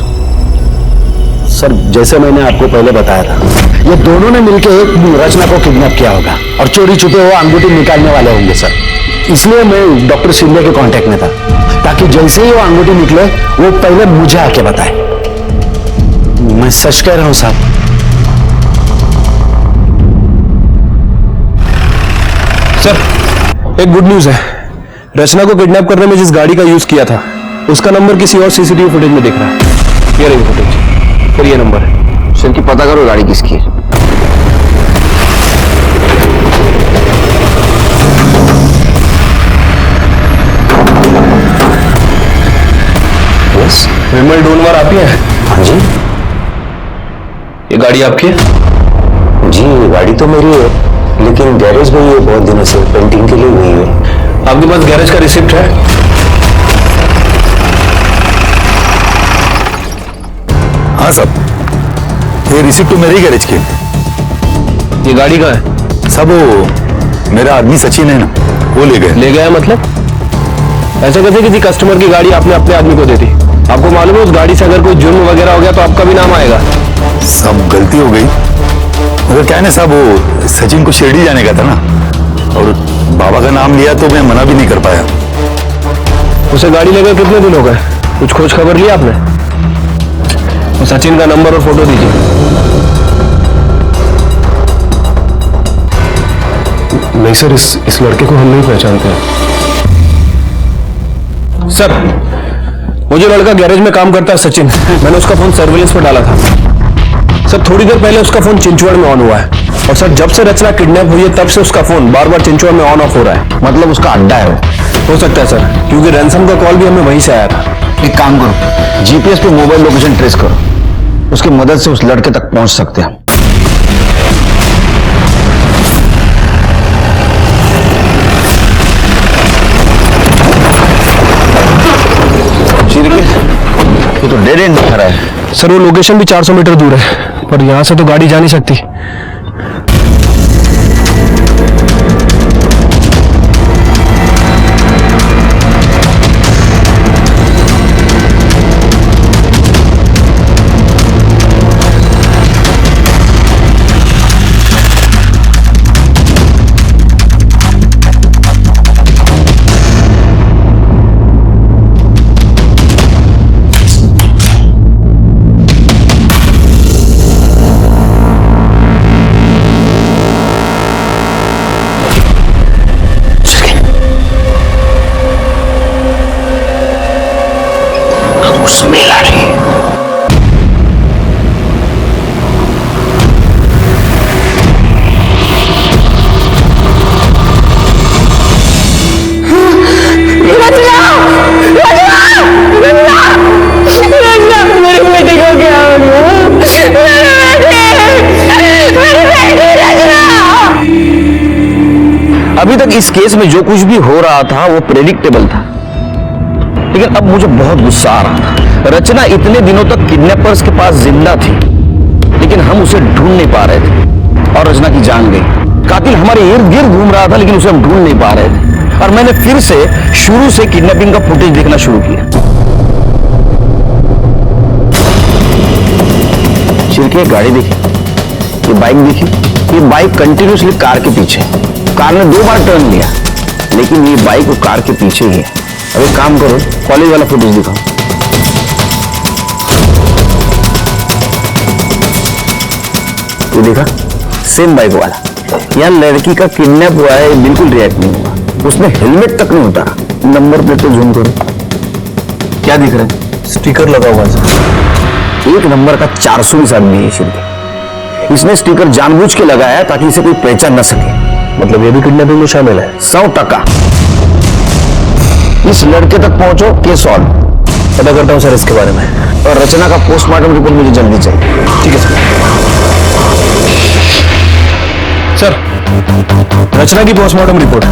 सर जैसे मैंने आपको पहले बताया था, ये दोनों ने मिलकर रचना को किडनैप किया होगा और चोरी छुपे वो अंगूठी निकालने वाले होंगे सर। इसलिए मैं डॉक्टर शिंदे के कांटेक्ट में था, ताकि जैसे ही वो अंगूठी निकले वो पहले मुझे आके बताए। मैं सच कह रहा हूं साहब। सर एक गुड न्यूज है, रचना को किडनैप करने में जिस गाड़ी का यूज किया था, उसका नंबर किसी और सीसीटीवी फुटेज में दिख रहा है। ये रही फुटेज, फिर ये नंबर है। सर की पता करो गाड़ी किसकी है। विमल डोनवर आप ही हैं? हाँ जी। ये गाड़ी आपकी है? जी गाड़ी तो मेरी है, लेकिन गैरेज में ये बहुत दिनों से पेंटिंग के लिए हुई है। आपके पास गैरेज का रिसिप्ट है? हाँ साहब, ये रिसिप्ट तो मेरे गैरेज की। ये गाड़ी का है? सब वो मेरा आदमी सचिन है ना, वो ले गए। ले गया मतलब? ऐसा कैसे किसी कस्टमर की गाड़ी आपने अपने आदमी को दे दी? आपको मालूम है उस गाड़ी से अगर कोई जुर्म वगैरह हो गया तो आपका भी नाम आएगा। सब गलती हो गई। मगर क्या है ना साहब, वो सचिन को शिरडी जाने का था ना, और बाबा का नाम लिया तो मैं मना भी नहीं कर पाया। उसे गाड़ी लेकर कितने दिन हो गए? कुछ खोज खबर लिया आपने? तो सचिन का नंबर और फोटो दीजिए। नहीं सर, इस लड़के को हम नहीं पहचानते। सर वो जो लड़का गैरेज में काम करता है सचिन, मैंने उसका फोन सर्विलेंस पर डाला था। सर थोड़ी देर पहले उसका फोन चिंचवड़ में ऑन हुआ है। और सर जब से रचना किडनैप हुई है तब से उसका फोन बार बार चिंचोर में ऑन ऑफ हो रहा है। मतलब उसका अड्डा है वो? हो सकता है सर, क्योंकि रैंसम का कॉल भी हमें वहीं से आया था। एक काम करो, जीपीएस पे मोबाइल लोकेशन ट्रेस करो, उसकी मदद से उस लड़के तक पहुंच सकते हैं। ये तो डेड एंड दिखा रहा है। सर वो लोकेशन भी 400 मीटर दूर है, पर यहां से तो गाड़ी जा नहीं सकती। अभी तक इस केस में जो कुछ भी हो रहा था वो प्रेडिक्टेबल था, लेकिन अब मुझे बहुत गुस्सा आ रहा था। रचना इतने दिनों तक किडनैपर्स के पास जिंदा थी, लेकिन हम उसे ढूंढ नहीं पा रहे थे और रचना की जान गई। कातिल हमारे इर्द गिर्द घूम रहा था, लेकिन उसे हम ढूंढ नहीं पा रहे थे। और मैंने फिर से शुरू से किडनैपिंग का फुटेज देखना शुरू किया। चिरके गाड़ी देखी, ये बाइक देखी, ये बाइक कंटिन्यूसली कार के पीछे। कार ने 2 बार टर्न लिया, लेकिन ये बाइक वो कार के पीछे ही है। अब एक काम करो, कॉलेज वाला फुटेज दिखाओ। ये देखा, सेम बाइक वाला। यहाँ लड़की का किडनैप हुआ है, बिल्कुल रिएक्ट नहीं हुआ। उसने हेलमेट तक नहीं उतारा। नंबर प्लेट तो जूम करो, क्या दिख रहा है? स्टिकर लगा हुआ है सर। एक नंबर का 420 आदमी है शिरके। इसने स्टिकर जानबूझ के लगाया ताकि इसे कोई पहचान न सके। मतलब ये भी किडनैपिंग में शामिल है? 100%। इस लड़के तक पहुंचो, केस सॉल्व। पता करता हूं सर इसके बारे में। और रचना का पोस्टमार्टम रिपोर्ट मुझे जल्दी चाहिए। ठीक है सर। रचना की पोस्टमार्टम रिपोर्ट।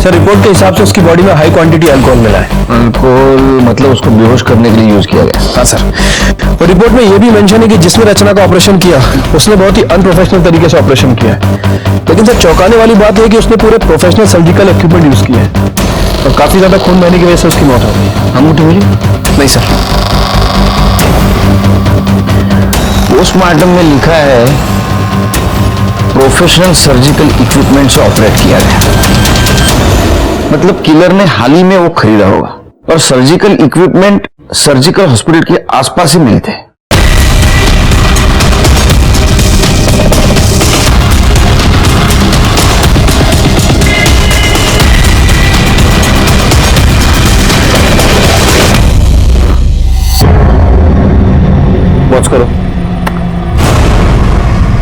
सर रिपोर्ट के हिसाब से उसकी बॉडी में हाई क्वांटिटी अल्कोहल मिला है। अल्कोहल मतलब उसको बेहोश करने के लिए यूज किया गया? हाँ सर। और रिपोर्ट में यह भी मेंशन है कि जिसने रचना का ऑपरेशन किया उसने बहुत ही अनप्रोफेशनल तरीके से ऑपरेशन किया है। लेकिन सर चौंकाने वाली बात है कि उसने पूरे प्रोफेशनल सर्जिकल इक्विपमेंट यूज किया है और काफी ज्यादा खून बहने की वजह से उसकी मौत हो गई। अंगूठी मिली? नहीं सर। पोस्टमार्टम में लिखा है प्रोफेशनल सर्जिकल इक्विपमेंट से ऑपरेट किया गया। मतलब किलर ने हाल ही में वो खरीदा होगा। और सर्जिकल इक्विपमेंट सर्जिकल हॉस्पिटल के आसपास ही मिलते हैं। वॉच करो।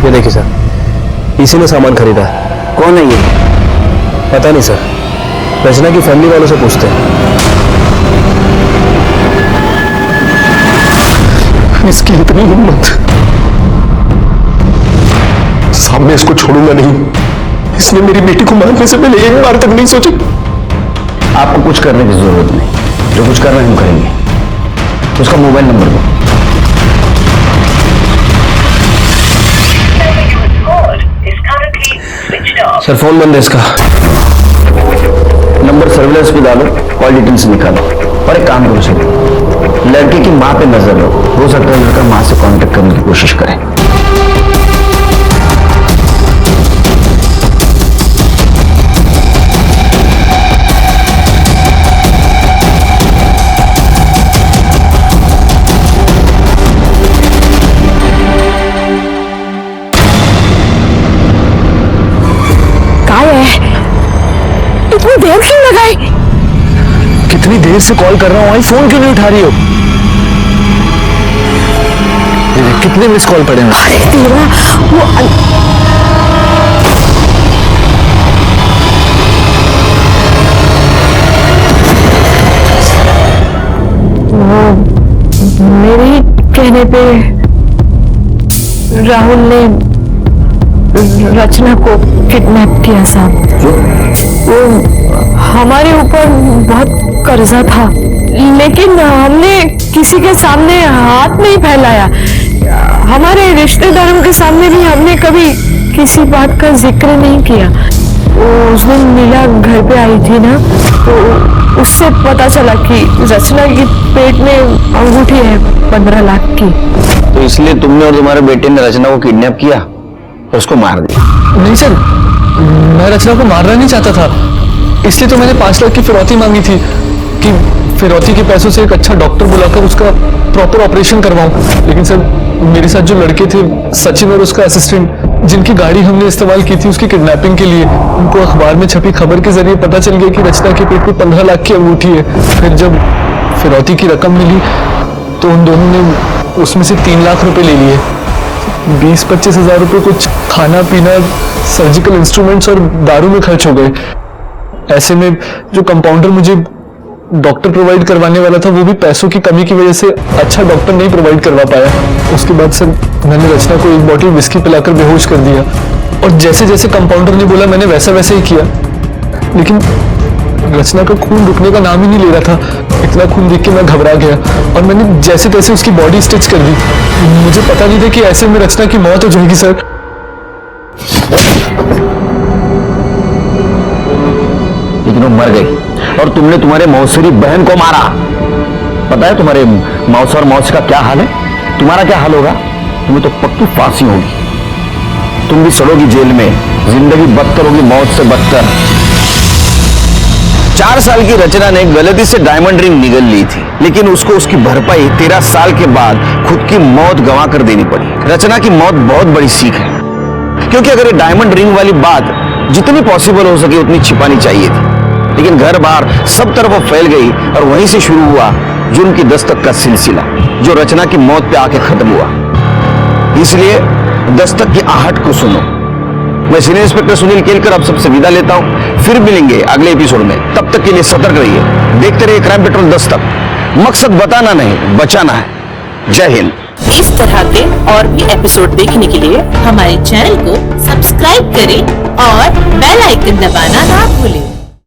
ये देखिए सर, इसी ने सामान खरीदा है। कौन है ये? पता नहीं सर, रचना की फैमिली वालों से पूछते हैं। इसकी इतनी हिम्मत, साहब मैं इसको छोड़ूंगा नहीं। इसने मेरी बेटी को मारने से पहले एक बार तक नहीं सोचा। आपको कुछ करने की जरूरत नहीं, जो कुछ करना है हम करेंगे। उसका मोबाइल नंबर दो। सर फोन बंद है इसका। नंबर सर्विलेंस पे डालो, कॉल डिटेल्स निकालो। और एक काम करो सर, लड़के की माँ पे नजर रखो। हो सकता है लड़का माँ से कांटेक्ट करने की कोशिश करे। इतनी देर क्यों लगाई? कितनी देर से कॉल कर रहा हूँ, आई फोन क्यों नहीं उठा रही हो? कितने मिस कॉल पड़े हैं? अरे तेरा वो कहने पे राहुल ने रचना को किडनैप किया साहब। वो हमारे ऊपर बहुत कर्जा था, लेकिन हमने किसी के सामने हाथ नहीं फैलाया। हमारे रिश्तेदारों के सामने भी हमने कभी किसी बात का जिक्र नहीं किया। वो उस दिन मीरा घर पे आई थी ना, तो उससे पता चला कि रचना की पेट में अंगूठी है 15 लाख की। तो इसलिए तुमने और तुम्हारे बेटे ने रचना को किडनैप किया और उसको मार दिया? नहीं सर, मैं रचना को मारना नहीं चाहता था, इसलिए तो मैंने 5 लाख की फिरौती मांगी थी कि फिरौती के पैसों से एक अच्छा डॉक्टर बुलाकर उसका प्रॉपर ऑपरेशन करवाऊं। लेकिन सर, मेरे साथ जो लड़के थे, सचिन और उसका असिस्टेंट, जिनकी गाड़ी हमने इस्तेमाल की थी उसकी किडनैपिंग के लिए, उनको अखबार में छपी खबर के जरिए पता चल गया कि रचना के पेट में 15 लाख की अंगूठी है। फिर जब फिरौती की रकम मिली तो उन दोनों ने उसमें से 3 लाख रुपए ले लिए। 20-25 हजार रुपए कुछ खाना पीना, सर्जिकल इंस्ट्रूमेंट्स और दारू में खर्च हो गए। ऐसे में जो कंपाउंडर मुझे डॉक्टर प्रोवाइड करवाने वाला था, वो भी पैसों की कमी की वजह से अच्छा डॉक्टर नहीं प्रोवाइड करवा पाया। उसके बाद सर, मैंने रचना को 1 बॉटल विस्की पिलाकर बेहोश कर दिया और जैसे जैसे कंपाउंडर ने बोला मैंने वैसा वैसे ही किया। लेकिन रचना का खून रुकने का नाम ही नहीं ले रहा था। इतना खून देख के मैं घबरा गया और मैंने जैसे तैसे उसकी बॉडी स्टिच कर दी। मुझे पता नहीं था कि ऐसे में रचना की मौत हो जाएगी सर। लेकिन वो मर गई और तुमने तुम्हारे मौसेरी बहन को मारा। पता है तुम्हारे मौसा और मौसी का क्या हाल है? तुम्हारा क्या हाल होगा? तुम्हें तो पक्की फांसी होगी, तुम भी सड़ोगी जेल में, जिंदगी बदतर होगी मौत से बदतर। 4 साल की रचना ने गलती से डायमंड रिंग निगल ली थी, लेकिन उसको उसकी भरपाई 13 साल के बाद खुद की मौत गंवा कर देनी पड़ी। रचना की मौत बहुत बड़ी सीख है, क्योंकि अगर ये डायमंड रिंग वाली बात जितनी पॉसिबल हो सके उतनी छिपानी चाहिए थी, लेकिन घर बार सब तरफ वो फैल गई और वहीं से शुरू हुआ जुर्म की दस्तक का सिलसिला, जो रचना की मौत पे आके खत्म हुआ। इसलिए दस्तक की आहट को सुनो। मैं सीनियर इंस्पेक्टर सुनील केलकर आप सबसे विदा लेता हूं, फिर मिलेंगे अगले एपिसोड में। तब तक के लिए सतर्क रहिए, देखते रहिए क्राइम पेट्रोल दस्तक। मकसद बताना नहीं, बचाना है। जय हिंद। इस तरह के और भी एपिसोड देखने के लिए हमारे चैनल को सब्सक्राइब करें और बेल आइकन दबाना ना भूलें।